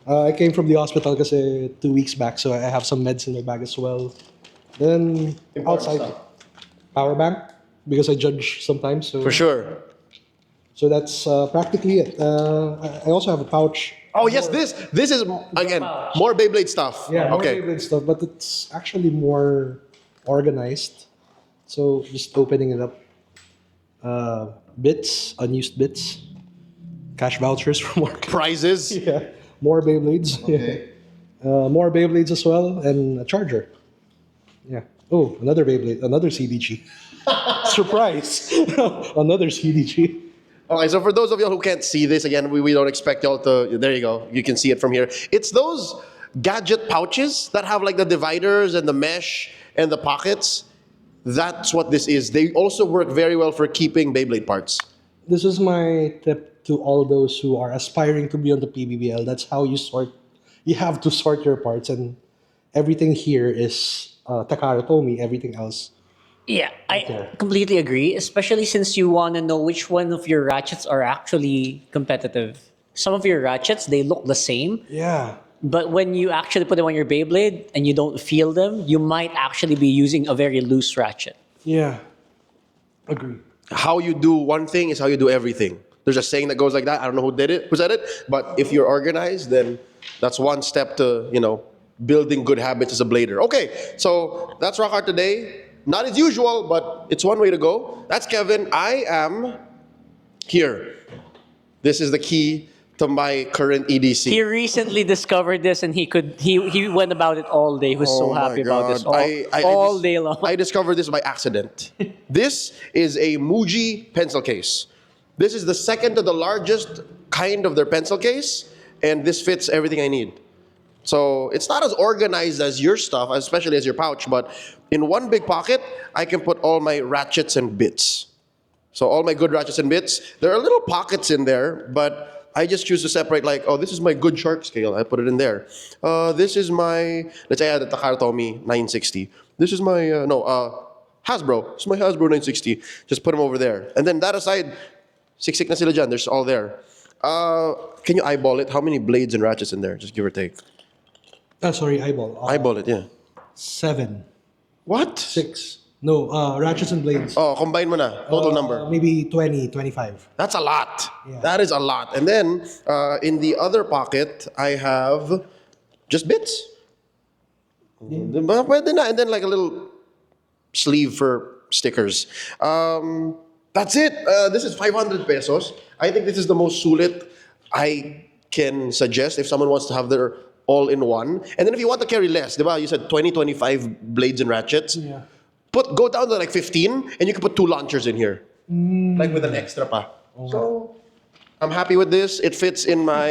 I came from the hospital kasi 2 weeks back, so I have some meds in my bag as well. Then outside, power bank because I judge sometimes. So For sure. So that's practically it. I also have a pouch. Oh yes, this is again more Beyblade stuff. Yeah, more Okay. Beyblade stuff, but it's actually more organized. So just opening it up. Bits, unused bits, cash vouchers from work. Prizes. Yeah, more Beyblades. Okay. More Beyblades as well, and a charger. Yeah. Oh, another Beyblade, another CDG. Surprise! Another CDG. Okay, so for those of y'all who can't see this, again, we don't expect y'all to. There you go. You can see it from here. It's those gadget pouches that have like the dividers and the mesh and the pockets. that's what this is. They also work very well for keeping Beyblade parts. This is my tip to all those who are aspiring to be on the PBBL. That's how you sort. You have to sort your parts, and everything here is Takara Tomy. Everything else. Yeah, I Okay. completely agree, especially since you want to know which one of your ratchets are actually competitive. Some of your ratchets, they look the same, Yeah. but when you actually put them on your Beyblade and you don't feel them, you might actually be using a very loose ratchet. Yeah. Agree. How you do one thing is how you do everything. There's a saying that goes like that. I don't know who said it, but if you're organized, then that's one step to, building good habits as a blader. Okay, so that's Rockhart today. Not as usual, but it's one way to go. That's Kevin. I am here. This is the key to my current EDC. He recently discovered this and he went about it all day. He was so Oh my happy about this God. all day long. I discovered this by accident. This is a Muji pencil case. This is the second to the largest kind of their pencil case, and this fits everything I need. So it's not as organized as your stuff, especially as your pouch, but in one big pocket, I can put all my ratchets and bits. So all my good ratchets and bits. There are little pockets in there, but I just choose to separate like, oh, this is my good shark scale. I put it in there. This is my, let's say I had a Takara Tomy 960. This is my, Hasbro. This is my Hasbro 960. Just put them over there. And then that aside, siksik na sila dyan. There's all there. Can you eyeball it? How many blades and ratchets in there? Just give or take. Sorry, eyeball. Eyeball it, yeah. 7, What? 6. No, ratchets and blades. Oh, combine mo na. Total number. Maybe 20, 25. That's a lot. Yeah. That is a lot. And then in the other pocket, I have just bits. Pwede na. And then like a little sleeve for stickers. That's it. This is 500 pesos. I think this is the most sulit I can suggest if someone wants to have their all-in-one. And then if you want to carry less, diba? You said 20, 25 blades and ratchets. Yeah. Go down to like 15 and you can put 2 launchers in here. Like with an extra pa. So I'm happy with this. It fits in my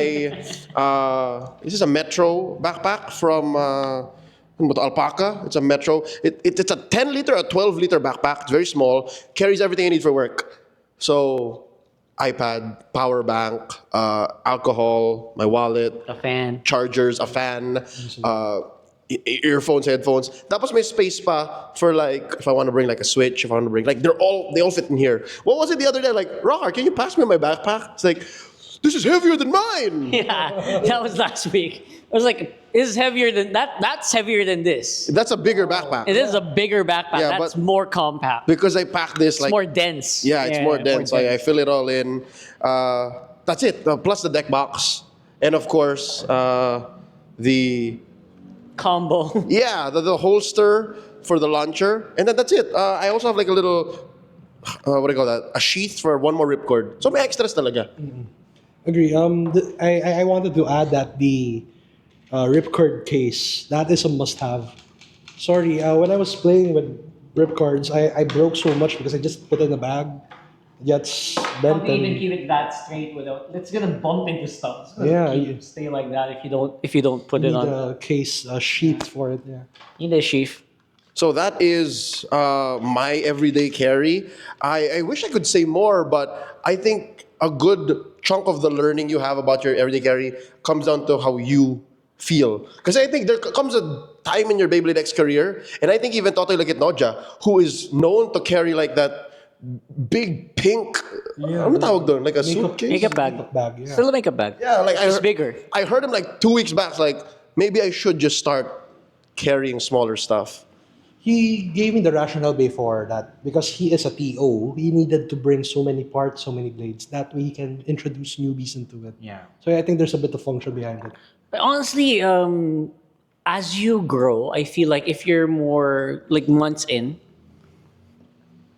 this is a Metro backpack from Alpaca. It's a Metro. It's a 10-liter, a 12-liter backpack. It's very small. Carries everything I need for work. So iPad, power bank, alcohol, my wallet, A fan. chargers, a fan, earphones, headphones. Tapos may space pa for like if I want to bring like a Switch, if I want to bring like they all fit in here. What was it the other day? Like, Rockhart, can you pass me my backpack? It's like, this is heavier than mine. Yeah, that was last week. I was like, "Is heavier than that? That's heavier than this. That's a bigger backpack. It is a bigger backpack. Yeah, That's but- more compact. Because I packed this It's like more dense. yeah, it's more dense. I fill it all in. That's it. Plus the deck box, and of course the Combo. yeah the holster for the launcher, and then that's it. I also have like a little what do you call that? A sheath for one more ripcord. So may extras talaga. Agree. I wanted to add that the ripcord case, that is a must-have. Sorry, when I was playing with ripcords, I broke so much because I just put it in a bag. It gets bent Can't even and keep it that straight without. It's gonna bump into stuff. It's gonna Yeah, you- stay like that if you don't put it need on. a case, a sheath for it. Yeah. You need a sheath. So that is my everyday carry. I wish I could say more, but I think a good chunk of the learning you have about your everyday carry comes down to how you feel. Because I think there comes a time in your Beyblade X career, and I think even Totoy Noja, who is known to carry like that big pink, ano tawag doon? Like a suitcase? Makeup bag. Bag, yeah. Still a makeup bag. Yeah, like It's bigger. I heard him like 2 weeks back, like maybe I should just start carrying smaller stuff. He gave me the rationale before that because he is a TO, he needed to bring so many parts, so many blades. That way he can introduce newbies into it. Yeah. So I think there's a bit of function behind it. But honestly, as you grow, I feel like if you're more like months in,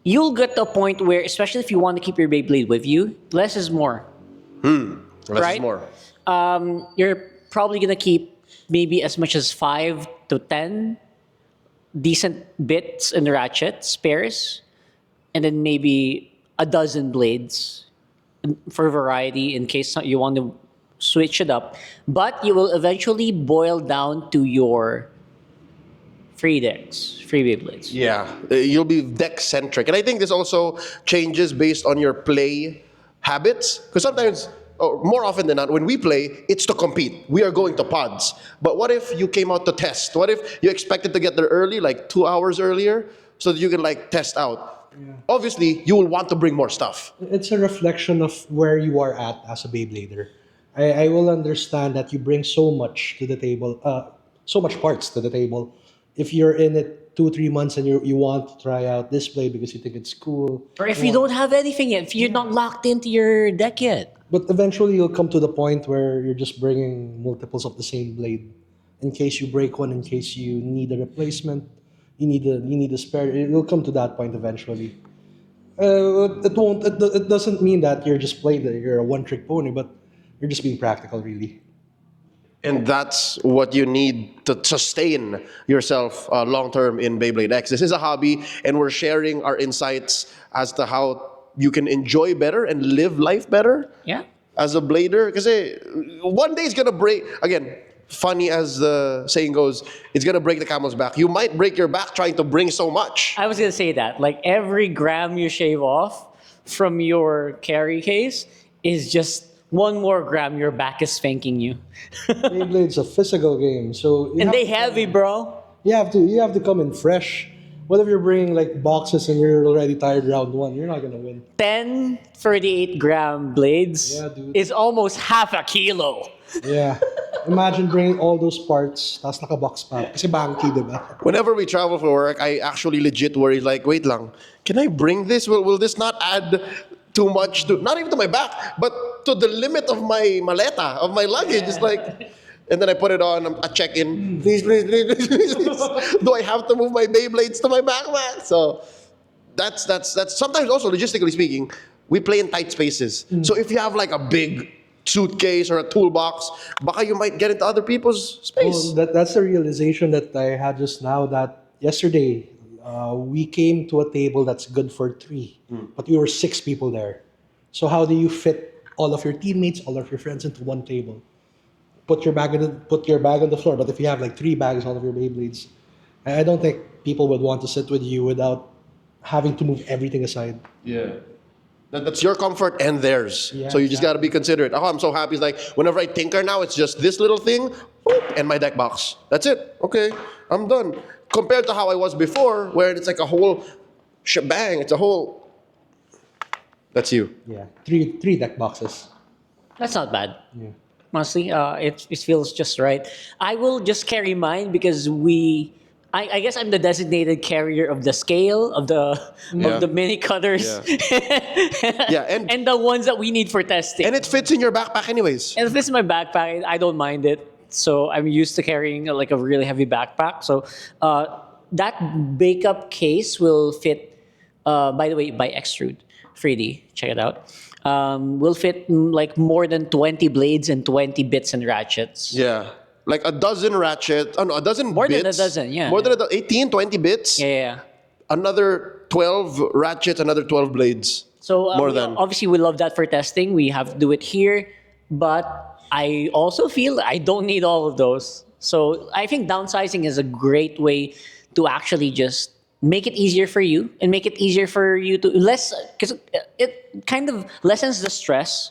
you'll get to a point where, especially if you want to keep your Beyblade with you, less is more. Less Right? is more. You're probably gonna keep maybe as much as 5 to 10 decent bits and ratchets, spares, and then maybe a dozen blades for variety in case you want to switch it up. But you will eventually boil down to your free decks, free Beyblades. Yeah, you'll be deck centric, and I think this also changes based on your play habits. Because sometimes, or more often than not, when we play, it's to compete. We are going to pods. But what if you came out to test? What if you expected to get there early, like 2 hours earlier, so that you can like test out? Yeah. Obviously, you will want to bring more stuff. It's a reflection of where you are at as a Beyblader. I will understand that you bring so much to the table, so much parts to the table. If you're in it 2-3 months and you want to try out this play because you think it's cool, Or if you don't have anything yet, if you're not locked into your deck yet. but eventually you'll come to the point where you're just bringing multiples of the same blade, in case you break one, in case you need a replacement, you need a spare. You'll come to that point eventually. It won't. It doesn't mean that you're just playing that you're a one-trick pony, but you're just being practical, really. And that's what you need to sustain yourself long term in Beyblade X. This is a hobby, and we're sharing our insights as to how you can enjoy better and live life better Yeah. as a blader. Because one day it's gonna break. Again, funny as the saying goes, it's gonna break the camel's back. You might break your back trying to bring so much. I was gonna say that. Like every gram you shave off from your carry case is just one more gram your back is spanking you. Beyblade's a physical game, so And they heavy, bro. you have to come in fresh. What if you're bringing like boxes and you're already tired round one? You're not gonna win. 10 38-gram blades Yeah, dude. is almost half a kilo. Yeah. Imagine bringing all those parts, tapos naka-box pa. Kasi banky, di ba? Whenever we travel for work, I actually legit worry, like, wait lang, can I bring this? Will this not add too much to, not even to my back, but to the limit of my maleta, of my luggage? It's like, and then I put it on, I check in, please, please, please, please, please. Do I have to move my Beyblades to my backpack? So that's sometimes also, logistically speaking, we play in tight spaces. So if you have like a big suitcase or a toolbox, baka you might get into other people's space. Oh, that's a realization that I had just now, that yesterday we came to a table that's good for 3, but we were 6 people there. So how do you fit all of your teammates, all of your friends into one table? Put your bag on the floor. But if you have like 3 bags, all of your Beyblades, I don't think people would want to sit with you without having to move everything aside. Yeah. That's your comfort and theirs. Yeah, So you just got to be considerate. Oh, I'm so happy. It's like, whenever I tinker now, it's just this little thing, whoop, and my deck box. That's it. Okay, I'm done. Compared to how I was before, where it's like a whole shebang. It's a whole... That's you. Yeah, three deck boxes. That's not bad. Yeah. Honestly, it feels just right. I will just carry mine because I guess I'm the designated carrier of the scale of the mini cutters. Yeah, and the ones that we need for testing. And it fits in your backpack anyways. And if this is my backpack, I don't mind it. So I'm used to carrying like a really heavy backpack. So that bake-up case will fit. By the way, by Extrude 3D, check it out. Will fit like more than 20 blades and 20 bits and ratchets. Yeah. Like a dozen ratchet, a dozen More bits. than a dozen, yeah. More than 18, 20 bits. Yeah. Another 12 ratchets, another 12 blades. So More than. obviously we love that for testing. We have to do it here, but I also feel I don't need all of those. So I think downsizing is a great way to actually just make it easier for you and make it easier for you to because it kind of lessens the stress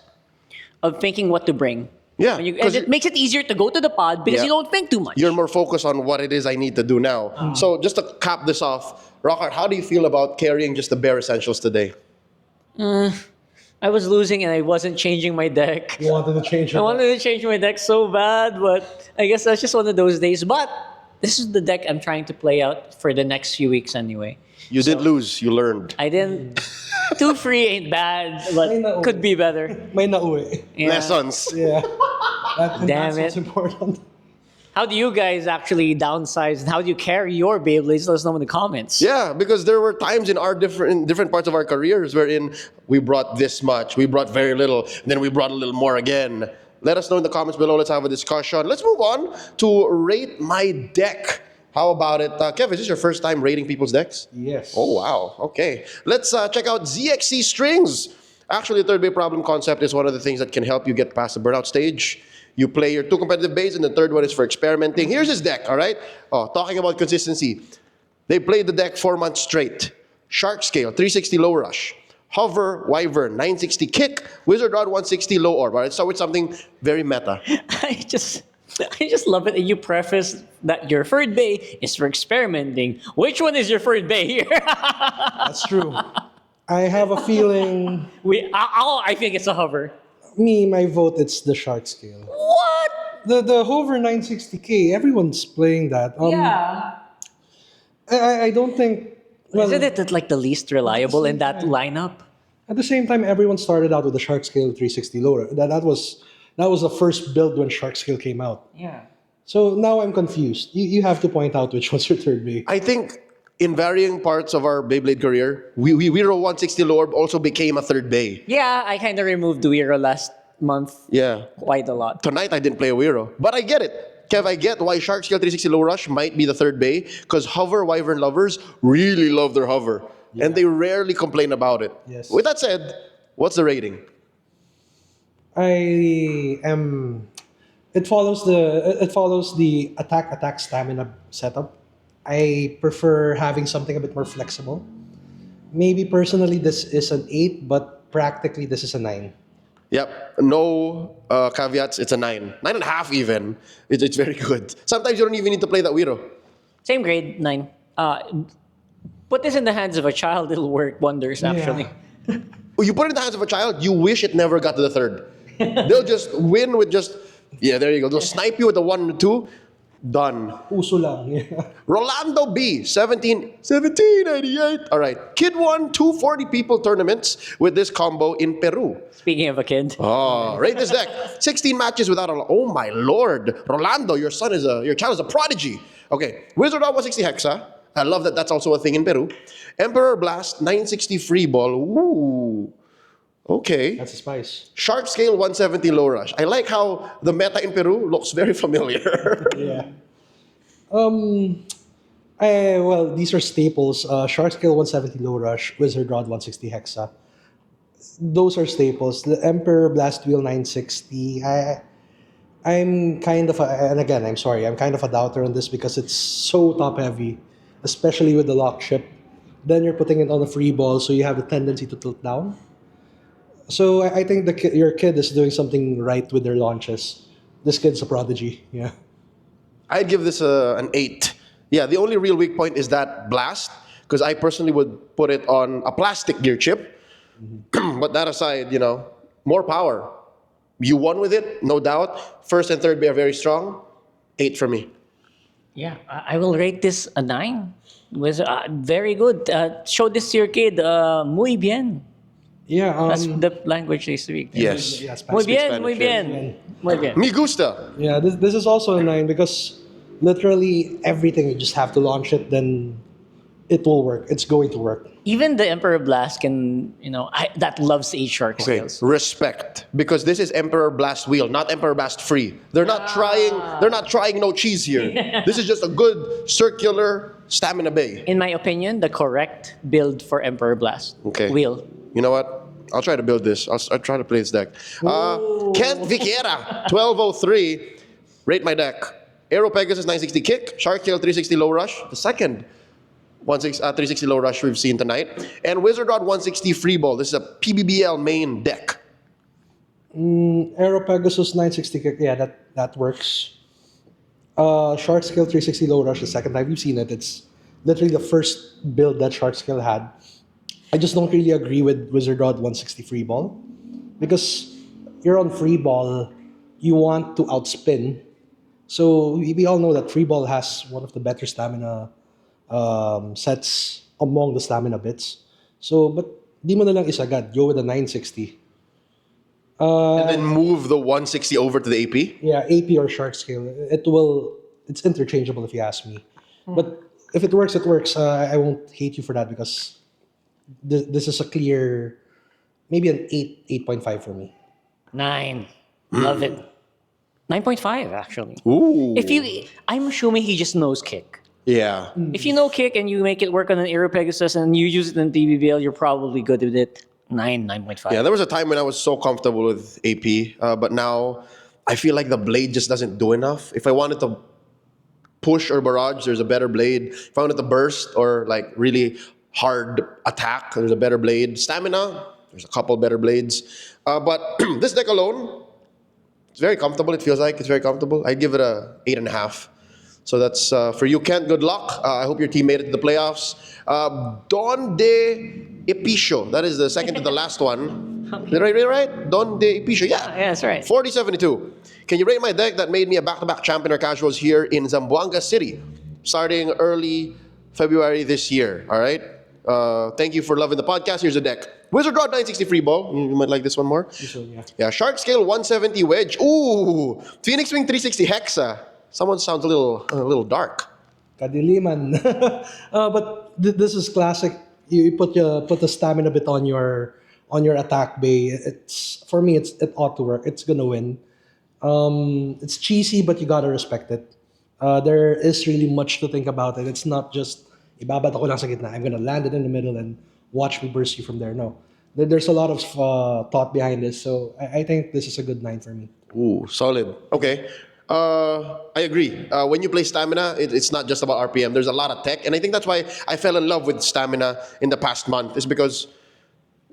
of thinking what to bring. Yeah, And it makes it easier to go to the pod because you don't think too much. You're more focused on what it is I need to do now. So just to cap this off, Rockhart, how do you feel about carrying just the bare essentials today? I was losing and I wasn't changing my deck. You wanted to change I your wanted to change my deck so bad, but I guess that's just one of those days. But this is the deck I'm trying to play out for the next few weeks anyway. You did lose, you learned. I didn't. Too free ain't bad, but could be better. May nauwi. Yeah. Lessons. Yeah. Damn That's it. what's important. How do you guys actually downsize and how do you carry your Beyblades? Let us know in the comments. Yeah, because there were times in our different parts of our careers wherein we brought this much, we brought very little, and then we brought a little more again. Let us know in the comments below. Let's have a discussion. Let's move on to Rate My Deck. How about it? Kev, is this your first time rating people's decks? Yes. Oh, wow. Okay. Let's check out ZXC Strings. Actually, the third bay problem concept is one of the things that can help you get past the burnout stage. You play your 2 competitive bays, and the third one is for experimenting. Here's his deck, all right? Oh, talking about consistency. They played the deck 4 months straight. Shark Scale, 360 low rush. Hover, Wyvern, 960 kick. Wizard Rod, 160 low orb. All right, so it's something very meta. I just love it that you preface that your third bay is for experimenting. Which one is your third bay here? That's true. I have a feeling. I think it's a hover. My vote, it's the Shark Scale. What? The Hover 960K, everyone's playing that. Yeah. I don't think. Well, Isn't it like the least reliable in that lineup? at the same time, everyone started out with the Shark Scale 360 lower. That was the first build when Shark Scale came out. Yeah. So now I'm confused. You have to point out which one's your third bay. I think in varying parts of our Beyblade career, Wiro 160 low orb also became a third bay. Yeah, I kind of removed Weiro last month Yeah. quite a lot. Tonight I didn't play a Wiro, but I get it. Kev, I get why Shark Scale 360 Low Rush might be the third bay, because Hover Wyvern lovers really love their Hover, and they rarely complain about it. Yes. With that said, what's the rating? I am. It follows the attack stamina setup. I prefer having something a bit more flexible. Maybe personally this is an 8, but practically this is a 9. Yep, no caveats, it's a 9. 9.5 even. It's very good. Sometimes you don't even need to play that Wiro. Same grade, 9. Put this in the hands of a child, it'll work wonders, actually. You put it in the hands of a child, you wish it never got to the third. They'll just win with there you go. They'll snipe you with the 1 and 2. Done. Puso lang. Yeah. Rolando B, 1788. All right. Kid won 240 people tournaments with this combo in Peru. Speaking of a kid. Oh, rate this deck. 16 matches without a... Oh, my Lord. Rolando, your child is a prodigy. Okay. Wizard of 160 Hexa. I love that that's also a thing in Peru. Emperor Blast, 960 free ball. Ooh. Okay. That's a spice. Shark Scale 170 low rush. I like how the meta in Peru looks very familiar. Yeah. Well, these are staples. Shark Scale 170 low rush, Wizard Rod 160 hexa. Those are staples. The Emperor Blast Wheel 960. I'm kind of and again, I'm sorry, I'm kind of a doubter on this because it's so top heavy, especially with the lock chip. Then you're putting it on a free ball, so you have the tendency to tilt down. So I think your kid is doing something right with their launches. This kid's a prodigy. Yeah. I'd give this an 8. Yeah, the only real weak point is that blast, because I personally would put it on a plastic gear chip. But that aside, more power. You won with it, no doubt. First and third bay are very strong. 8 for me. Yeah, I will rate this a 9. Was very good. Show this to your kid. Muy bien. Yeah. That's the language they speak. Yes. Yeah, Muy Spanish. bien, muy bien. Muy bien. Me gusta. Yeah, this is also a 9 because literally everything, you just have to launch it, then it will work. It's going to work. Even the Emperor Blast can, that loves 8 shark Okay, scales. respect. Because this is Emperor Blast Wheel, not Emperor Blast Free. They're not trying no cheese here. This is just a good circular stamina bay. In my opinion, the correct build for Emperor Blast. Okay. Wheel. You know what? I'll try to build this. I'll try to play this deck. Kent Viquera, 1203. Rate my deck. Aero Pegasus 960 kick. Shark Tail 360 low rush. The second 360 low rush we've seen tonight. And Wizard Rod 160 free ball. This is a PBBL main deck. Aero Pegasus 960 kick, yeah, that works. Shark Scale 360 low rush, the second time you've seen it. It's literally the first build that Shark Scale had. I just don't really agree with Wizard Rod 160 free ball. Because you're on free ball, you want to outspin. So we all know that free ball has one of the better stamina sets among the stamina bits. So, but di mo na lang isagad. Go with a 960. And then move the 160 over to the AP. Yeah, AP or Shark Scale. It's interchangeable if you ask me. But if it works, it works. I won't hate you for that because this is a clear, maybe an 8.5 for me. 9. Love it. 9.5 actually. Ooh. I'm assuming he just knows kick. Yeah. If you know kick and you make it work on an Aero Pegasus and you use it in PBBL, you're probably good with it. 9.5. Yeah, there was a time when I was so comfortable with AP, but now I feel like the blade just doesn't do enough. If I wanted to push or barrage, there's a better blade. If I wanted to burst or like really hard attack, there's a better blade. Stamina, there's a couple better blades. But this deck alone, it's very comfortable. It feels like it's very comfortable. I give it a 8.5. So that's for you, Kent. Good luck. I hope your team made it to the playoffs. Donde Epicio. That is the second to the last one. Did I read it right? Donde Epicio. Yeah. Yeah, that's right. 4072. Can you rate my deck that made me a back-to-back champion or casuals here in Zamboanga City, starting early February this year? All right. Thank you for loving the podcast. Here's the deck. Wizard Rod 960 free ball. You might like this one more. Yeah. Shark Scale 170 Wedge. Ooh. Phoenix Wing 360 Hexa. Someone sounds a little dark. Kadiliman. But this is classic. You put the stamina bit on your attack bay. It's for me. It ought to work. It's gonna win. It's cheesy, but you gotta respect it. There is really much to think about it. It's not just ibabat ako lang sa gitna. I'm gonna land it in the middle and watch me burst you from there. No, there's a lot of thought behind this. So I think this is a good 9 for me. Ooh, solid. Okay. I agree. When you play stamina, it's not just about RPM. There's a lot of tech, and I think that's why I fell in love with stamina in the past month. Is because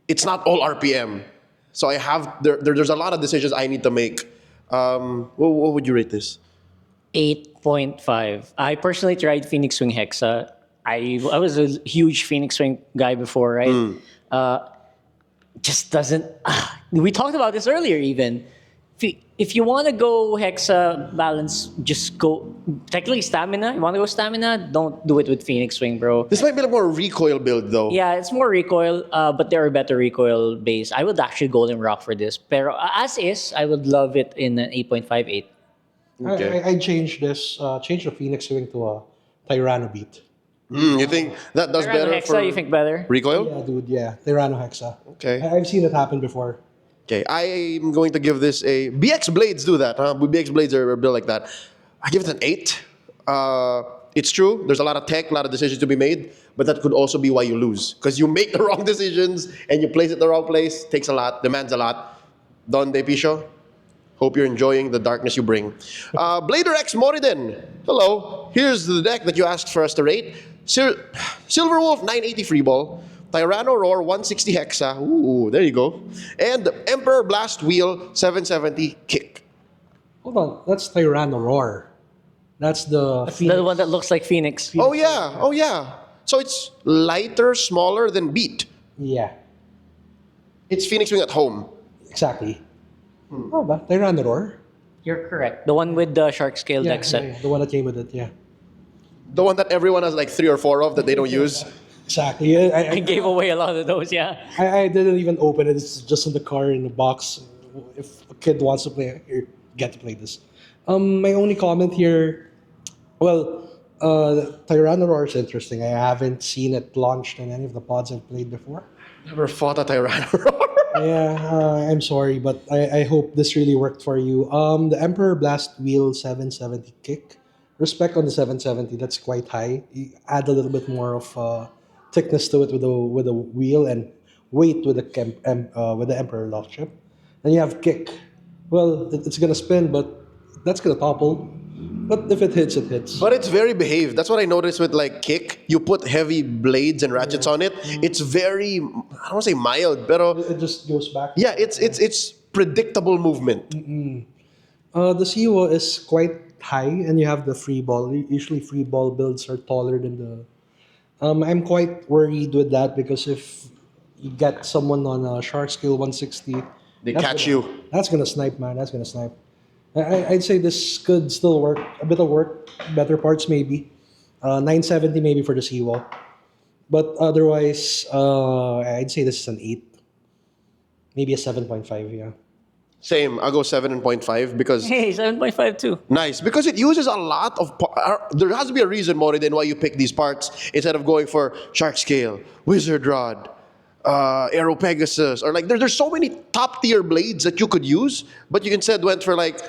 it's not all RPM. So I have there's a lot of decisions I need to make. What would you rate this? 8.5. I personally tried Phoenix Wing Hexa. I was a huge Phoenix Wing guy before, right? Just doesn't. We talked about this earlier, even. If you want to go Hexa balance, just go. Technically, stamina. You want to go stamina? Don't do it with Phoenix Wing, bro. This might be a more recoil build, though. Yeah, it's more recoil, but there are better recoil base. I would actually Golden Rock for this. Pero as is, I would love it in an 8.58. Okay. I changed this. Change the Phoenix Wing to a Tyranno beat. You think that does Tyranno better Hexa, for you think better? recoil? Yeah, dude. Yeah, Tyranno Hexa. Okay. I've seen it happen before. Okay, I'm going to give this a BX Blades do that. BX Blades are built like that. I give it an 8. It's true. There's a lot of tech, a lot of decisions to be made, but that could also be why you lose because you make the wrong decisions and you place it the wrong place. Takes a lot, demands a lot. Don De Picho, hope you're enjoying the darkness you bring. Blader X Moriden. Hello. Here's the deck that you asked for us to rate. Silver Wolf 980 free ball. Tyranno Roar 160 Hexa. Ooh, there you go. And Emperor Blast Wheel 770 Kick. Hold on, that's Tyranno Roar. That's the The one that looks like Phoenix. Oh yeah. So it's lighter, smaller than Beat. Yeah, It's Phoenix Wing at home. exactly. Oh, ba? Tyranno Roar. You're correct. The one with the shark scale deck set. Yeah, the one that came with it. Yeah, The one that everyone has like 3 or 4 of that they don't use. exactly. Yeah, I gave away a lot of those, yeah. I didn't even open it. It's just in the car in the box. If a kid wants to play, here, get to play this. My only comment here, well, Tyranno Roar is interesting. I haven't seen it launched in any of the pods I've played before. Never fought a Tyranno Roar. Yeah, I'm sorry, but I hope this really worked for you. The Emperor Blast Wheel 770 kick. Respect on the 770. That's quite high. You add a little bit more of thickness to it with the wheel and weight with the Emperor lock chip. Then you have kick. Well, it's gonna spin, but that's gonna topple. But if it hits, it hits. But it's very behaved. That's what I noticed with like Kick. You put heavy blades and ratchets on it. It's very, I don't want to say mild, pero It just goes back. yeah, it's predictable movement. The CO is quite high, and you have the free ball. Usually, free ball builds are taller than the. I'm quite worried with that because if you get someone on a shark scale 160, They that's catch gonna- you. That's gonna snipe, man. That's gonna snipe. I'd say this could still work. A bit of work, better parts maybe. 970 maybe for the seawall. But otherwise, I'd say this is an 8. Maybe a 7.5, yeah. Same. I'll go 7.5 because Hey, 7.5 too. nice because it uses a lot of. There has to be a reason more than why you pick these parts instead of going for Shark Scale, Wizard Rod, Aero Pegasus, or like there's so many top tier blades that you could use, but you instead went for like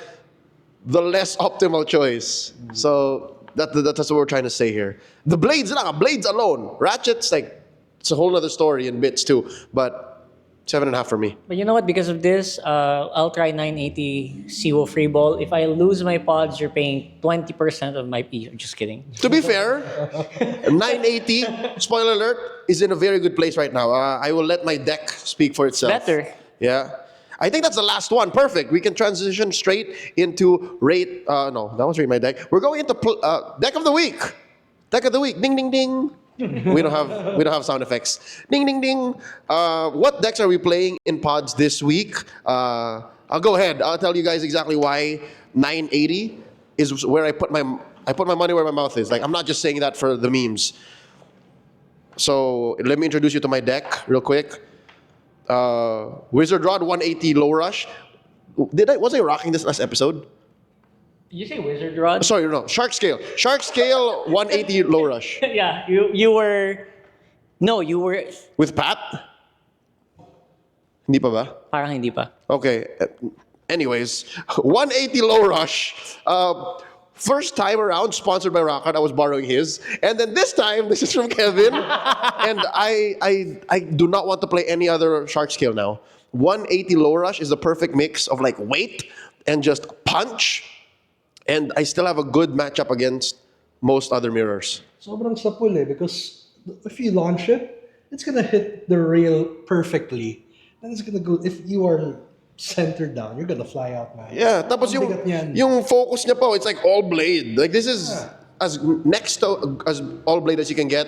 the less optimal choice. So that's what we're trying to say here. The blades alone, ratchets like it's a whole other story in bits too. But 7.5 for me. But you know what? Because of this, I'll try 980 Siwo free ball. If I lose my pods, you're paying 20% of my P. Just kidding. To be fair, 980, spoiler alert, is in a very good place right now. I will let my deck speak for itself. Better. Yeah. I think that's the last one. Perfect. We can transition straight into rate. No, that was rate my deck. We're going into deck of the week. Deck of the week. Ding, ding, ding. we don't have sound effects. Ding, ding, ding. What decks are we playing in pods this week? I'll go ahead. I'll tell you guys exactly why 980 is where I put my money where my mouth is. Like, I'm not just saying that for the memes. So let me introduce you to my deck real quick. Wizard Rod 180 low rush. Was I rocking this last episode? Did you say Wizard Rod? Sorry, no. Shark Scale. Shark Scale 180 low rush. Yeah, you were. No, you were. With Pat? Hindi pa ba? Parang hindi pa. Okay. Anyways, 180 low rush. First time around, sponsored by Rockhart. I was borrowing his. And then this time, this is from Kevin. And I do not want to play any other Shark Scale now. 180 low rush is the perfect mix of like weight and just punch. And I still have a good matchup against most other mirrors. Sobrang sapul because if you launch it, it's gonna hit the rail perfectly. And it's gonna go, if you are centered down, you're gonna fly out, man. Yeah, tapos Ang bigat niyan. yung focus niya po, it's like all blade. Like this is as next to as all blade as you can get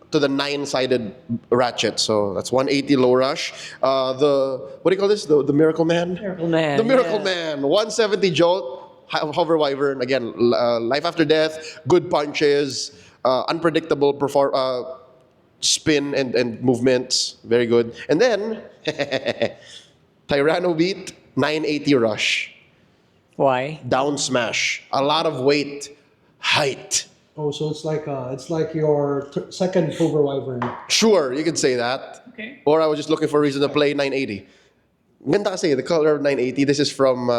to the 9-sided ratchet. So that's 180 low rush. What do you call this? The Miracle Man? Miracle Man. The Miracle yeah. Man. 170 jolt. Hover Wyvern, again, life after death, good punches, unpredictable spin and movements, very good. And then, Tyranno Beat, 980 rush, Why? down smash, a lot of weight, height. Oh, so it's like your second Hover Wyvern. Sure, you could say that. Okay. Or I was just looking for a reason to play 980. Ganda kasi, the color of 980, this is from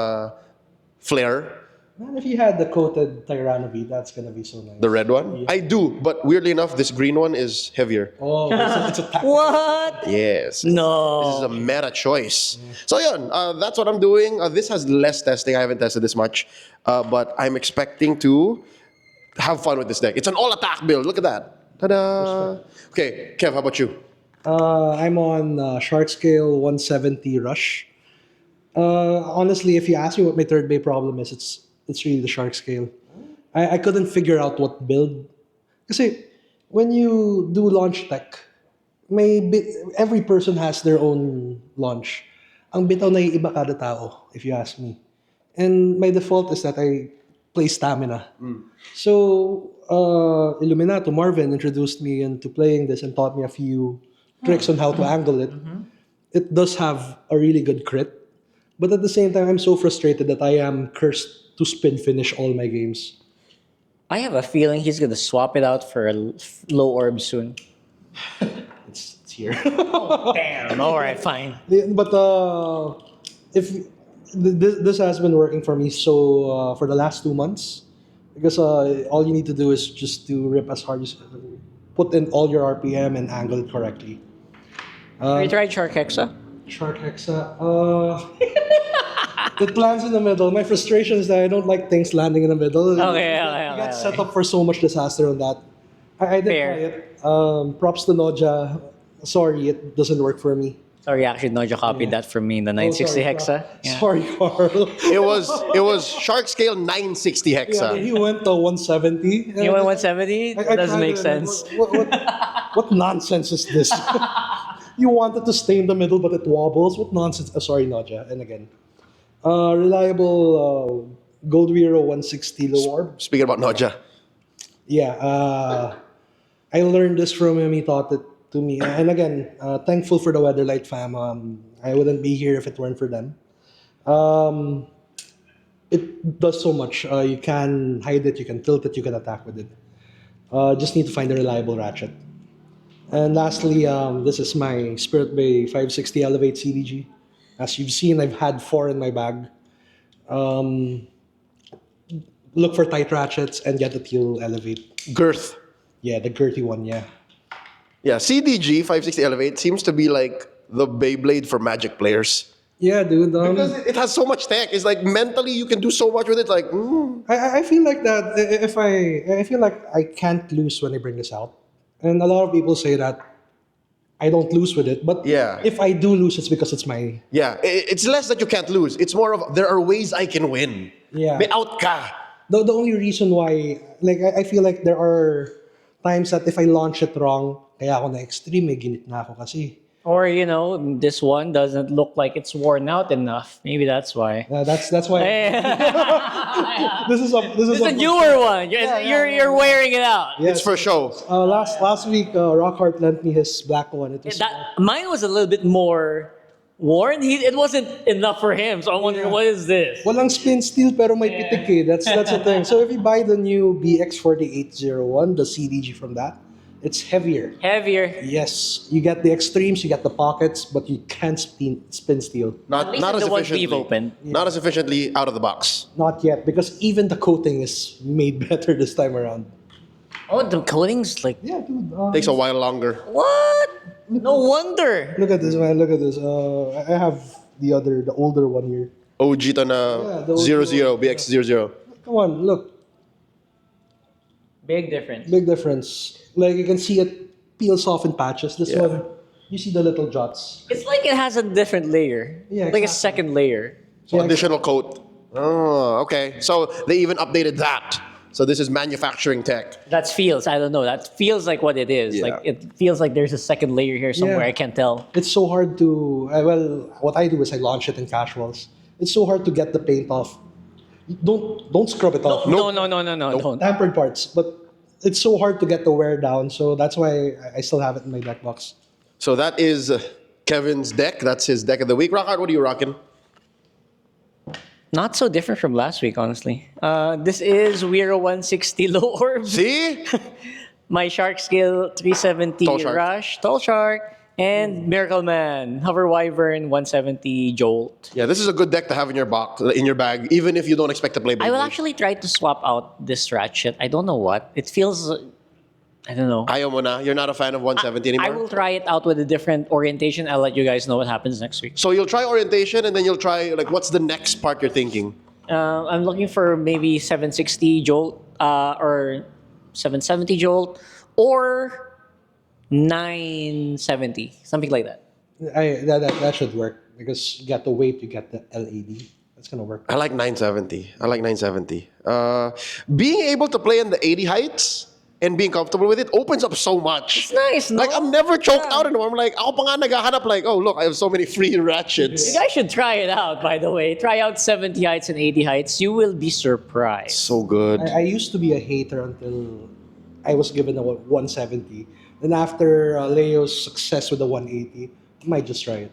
Flare. Man, if you had the coated Tyranno V, that's gonna be so nice. The red one? Yeah. I do, but weirdly enough, this green one is heavier. Oh, it's a tactical. What? Yes. No. This is a meta choice. So yun, that's what I'm doing. This has less testing. I haven't tested this much. But I'm expecting to have fun with this deck. It's an all-attack build. Look at that. Ta-da! Okay, Kev, how about you? I'm on Shark Scale 170 Rush. Honestly, if you ask me what my third BEY problem is, it's really the Shark Scale. I couldn't figure out what build. Kasi when you do launch tech, every person has their own launch. Ang bitaw na iba kada tao, if you ask me. And my default is that I play stamina. So, Illuminato, Marvin introduced me into playing this and taught me a few tricks on how to angle it. It does have a really good crit. But at the same time, I'm so frustrated that I am cursed to spin finish all my games. I have a feeling he's gonna swap it out for a low orb soon. It's here. Damn. All right, fine. But if this has been working for me so for the last 2 months, because all you need to do is just to rip as hard as put in all your RPM and angle it correctly. Have you tried Shark Hexa? Shark Hexa. It lands in the middle. My frustration is that I don't like things landing in the middle. Okay. You got set up for so much disaster on that. I did Fair. try it. Props to Noja. Sorry, it doesn't work for me. Sorry, actually, Noja copied that from me in the 960 Hexa. Yeah. Sorry, Carl. It was Shark Scale 960 Yeah, hexa. he went to 170. You went 170? I Doesn't tried make it, sense. What nonsense is this? You wanted to stay in the middle, but it wobbles. What nonsense? Sorry, Noja. And again, reliable Gold Hero 160 low orb. Speaking about Noja. Yeah, I learned this from him. He taught it to me. And again, thankful for the Weatherlight fam. I wouldn't be here if it weren't for them. It does so much. You can hide it, you can tilt it, you can attack with it. Just need to find a reliable ratchet. And lastly, this is my Spirit Bay 560 Elevate CDG. As you've seen, I've had 4 in my bag. Look for tight ratchets and get the teal Elevate. Girth. Yeah, the girthy one, yeah. Yeah, CDG 560 Elevate seems to be like the Beyblade for Magic players. Yeah, dude. Because it has so much tech. It's like mentally you can do so much with it. Like, I feel like that if I feel like I can't lose when I bring this out, and a lot of people say that I don't lose with it, but Yeah. if I do lose, it's because it's my yeah, it's less that you can't lose. It's more of there are ways I can win. Yeah. May out ka. the only reason why like I feel like there are times that if I launch it wrong, kaya ako na extreme, may ginit na ako kasi. Or, this one doesn't look like it's worn out enough. Maybe that's why. That's why this is It's a newer one. You're wearing it out. It's for show. last week Rockhart lent me his black one. It was Mine was a little bit more worn. It wasn't enough for him. So I'm wondering, what is this? walang spin steel pero may pitik eh. That's the thing. So if you buy the new BX4801, the CDG from that, it's heavier. Heavier. Yes, you get the extremes, you get the pockets, but you can't spin steel. Not least not in as the ones efficiently. we've opened. Not as efficiently out of the box. Not yet, because even the coating is made better this time around. Oh, the coating's like, Yeah, dude. Takes a while longer. what? No wonder. Look at this, man. Look at this. I have the older one here. OG to na Yeah, the 00, BX00. Come on, look. Big difference. Big difference. Like you can see it peels off in patches. This Yeah. one, you see the little jots. It's like it has a different layer. Yeah, Like a exactly. second layer. So Yeah, additional coat. Oh, okay. So they even updated that. So this is manufacturing tech. That feels, I don't know. That feels like what it is. Yeah. Like it feels like there's a second layer here somewhere. Yeah. I can't tell. It's so hard to. Well, what I do is I launch it in casuals. It's so hard to get the paint off. Don't scrub it off. No, don't. Tampered parts, but it's so hard to get the wear down. So that's why I still have it in my deck box. So that is Kevin's deck. That's his deck of the week. Rockhart, what are you rocking? Not so different from last week, honestly. This is Weiro 160 low orb. See? My Shark Skill 370 Tall Shark. Rush, Tall Shark, and Miracle Man, Hover Wyvern 170 Jolt. Yeah, this is a good deck to have in your box, in your bag, even if you don't expect to play Beyblade. I will actually try to swap out this ratchet. I don't know what. It feels, I don't know. Ayaw mo na? You're not a fan of 170 anymore? I will try it out with a different orientation. I'll let you guys know what happens next week. So you'll try orientation and then you'll try, like, what's the next part you're thinking? I'm looking for maybe 760 Jolt or 770 Jolt or 970, something like that. That should work because you get the weight, you get the LED. That's gonna work. I like 970. I like 970. Being able to play in the 80 heights and being comfortable with it opens up so much. It's nice, no? Like, I'm never choked out anymore. I'm like, ako pa nga naghahanap like, oh, look, I have so many free ratchets. You guys should try it out, by the way. Try out 70 heights and 80 heights. You will be surprised. So good. I used to be a hater until I was given a 170. Then after Leo's success with the 180, I might just try it.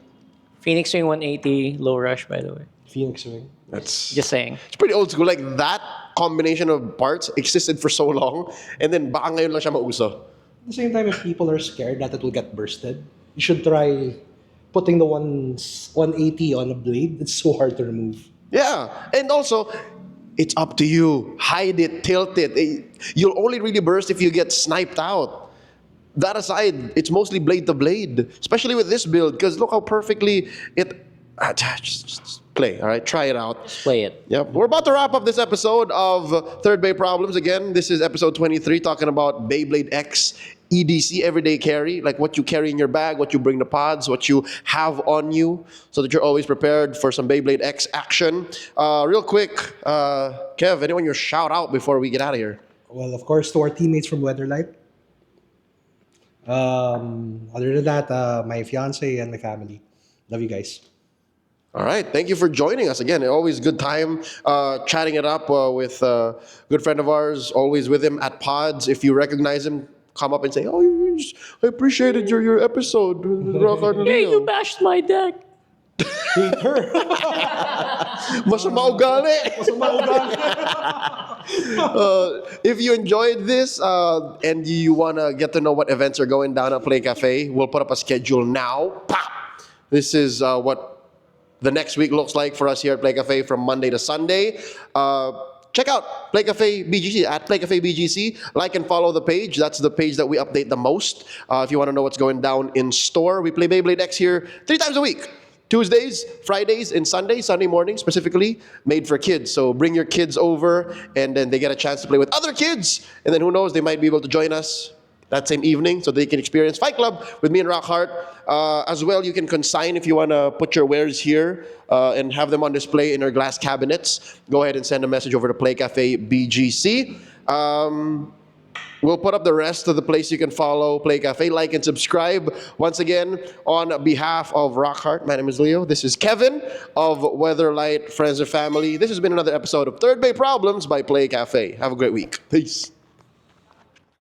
Phoenix Wing 180, low rush, by the way. Phoenix Wing. That's Just saying. it's pretty old school. Like, that combination of parts existed for so long, and then baka ngayon lang siya mauso. At the same time, if people are scared that it will get bursted, you should try putting the 180 on a blade. It's so hard to remove. Yeah, and also, it's up to you. Hide it, tilt it. You'll only really burst if you get sniped out. That aside, it's mostly blade to blade, especially with this build, because look how perfectly it. Just play, all right? Try it out. Just play it. Yep. We're about to wrap up this episode of Third Bay Problems. Again, this is episode 23, talking about Beyblade X EDC, everyday carry, like what you carry in your bag, what you bring to pods, what you have on you, so that you're always prepared for some Beyblade X action. Real quick, Kev, anyone your shout out before we get out of here? Well, of course, to our teammates from Weatherlight. Other than that, my fiance and my family. Love you guys. All right. Thank you for joining us again. Always good time chatting it up with a good friend of ours, always with him at pods. If you recognize him, come up and say, oh, I appreciated your episode. Rockhart and Hey, Leo." you bashed my deck. Hater. Masama ugali. If you enjoyed this and you want to get to know what events are going down at Playcafe, we'll put up a schedule now. Pop! This is what the next week looks like for us here at Playcafe from Monday to Sunday. check out Playcafe BGC at Playcafe BGC. Like and follow the page. That's the page that we update the most. If you want to know what's going down in store, we play Beyblade X here 3 times a week. Tuesdays, Fridays, and Sundays, Sunday morning specifically, made for kids. So bring your kids over, and then they get a chance to play with other kids. And then who knows, they might be able to join us that same evening so they can experience Fight Club with me and Rockhart. As well, you can consign if you want to put your wares here and have them on display in our glass cabinets. Go ahead and send a message over to Playcafe BGC. We'll put up the rest of the place you can follow Playcafe, like and subscribe. Once again, on behalf of Rockhart, my name is Leo. This is Kevin of Weatherlight Friends and Family. This has been another episode of Third Bay Problems by Playcafe. Have a great week. Peace.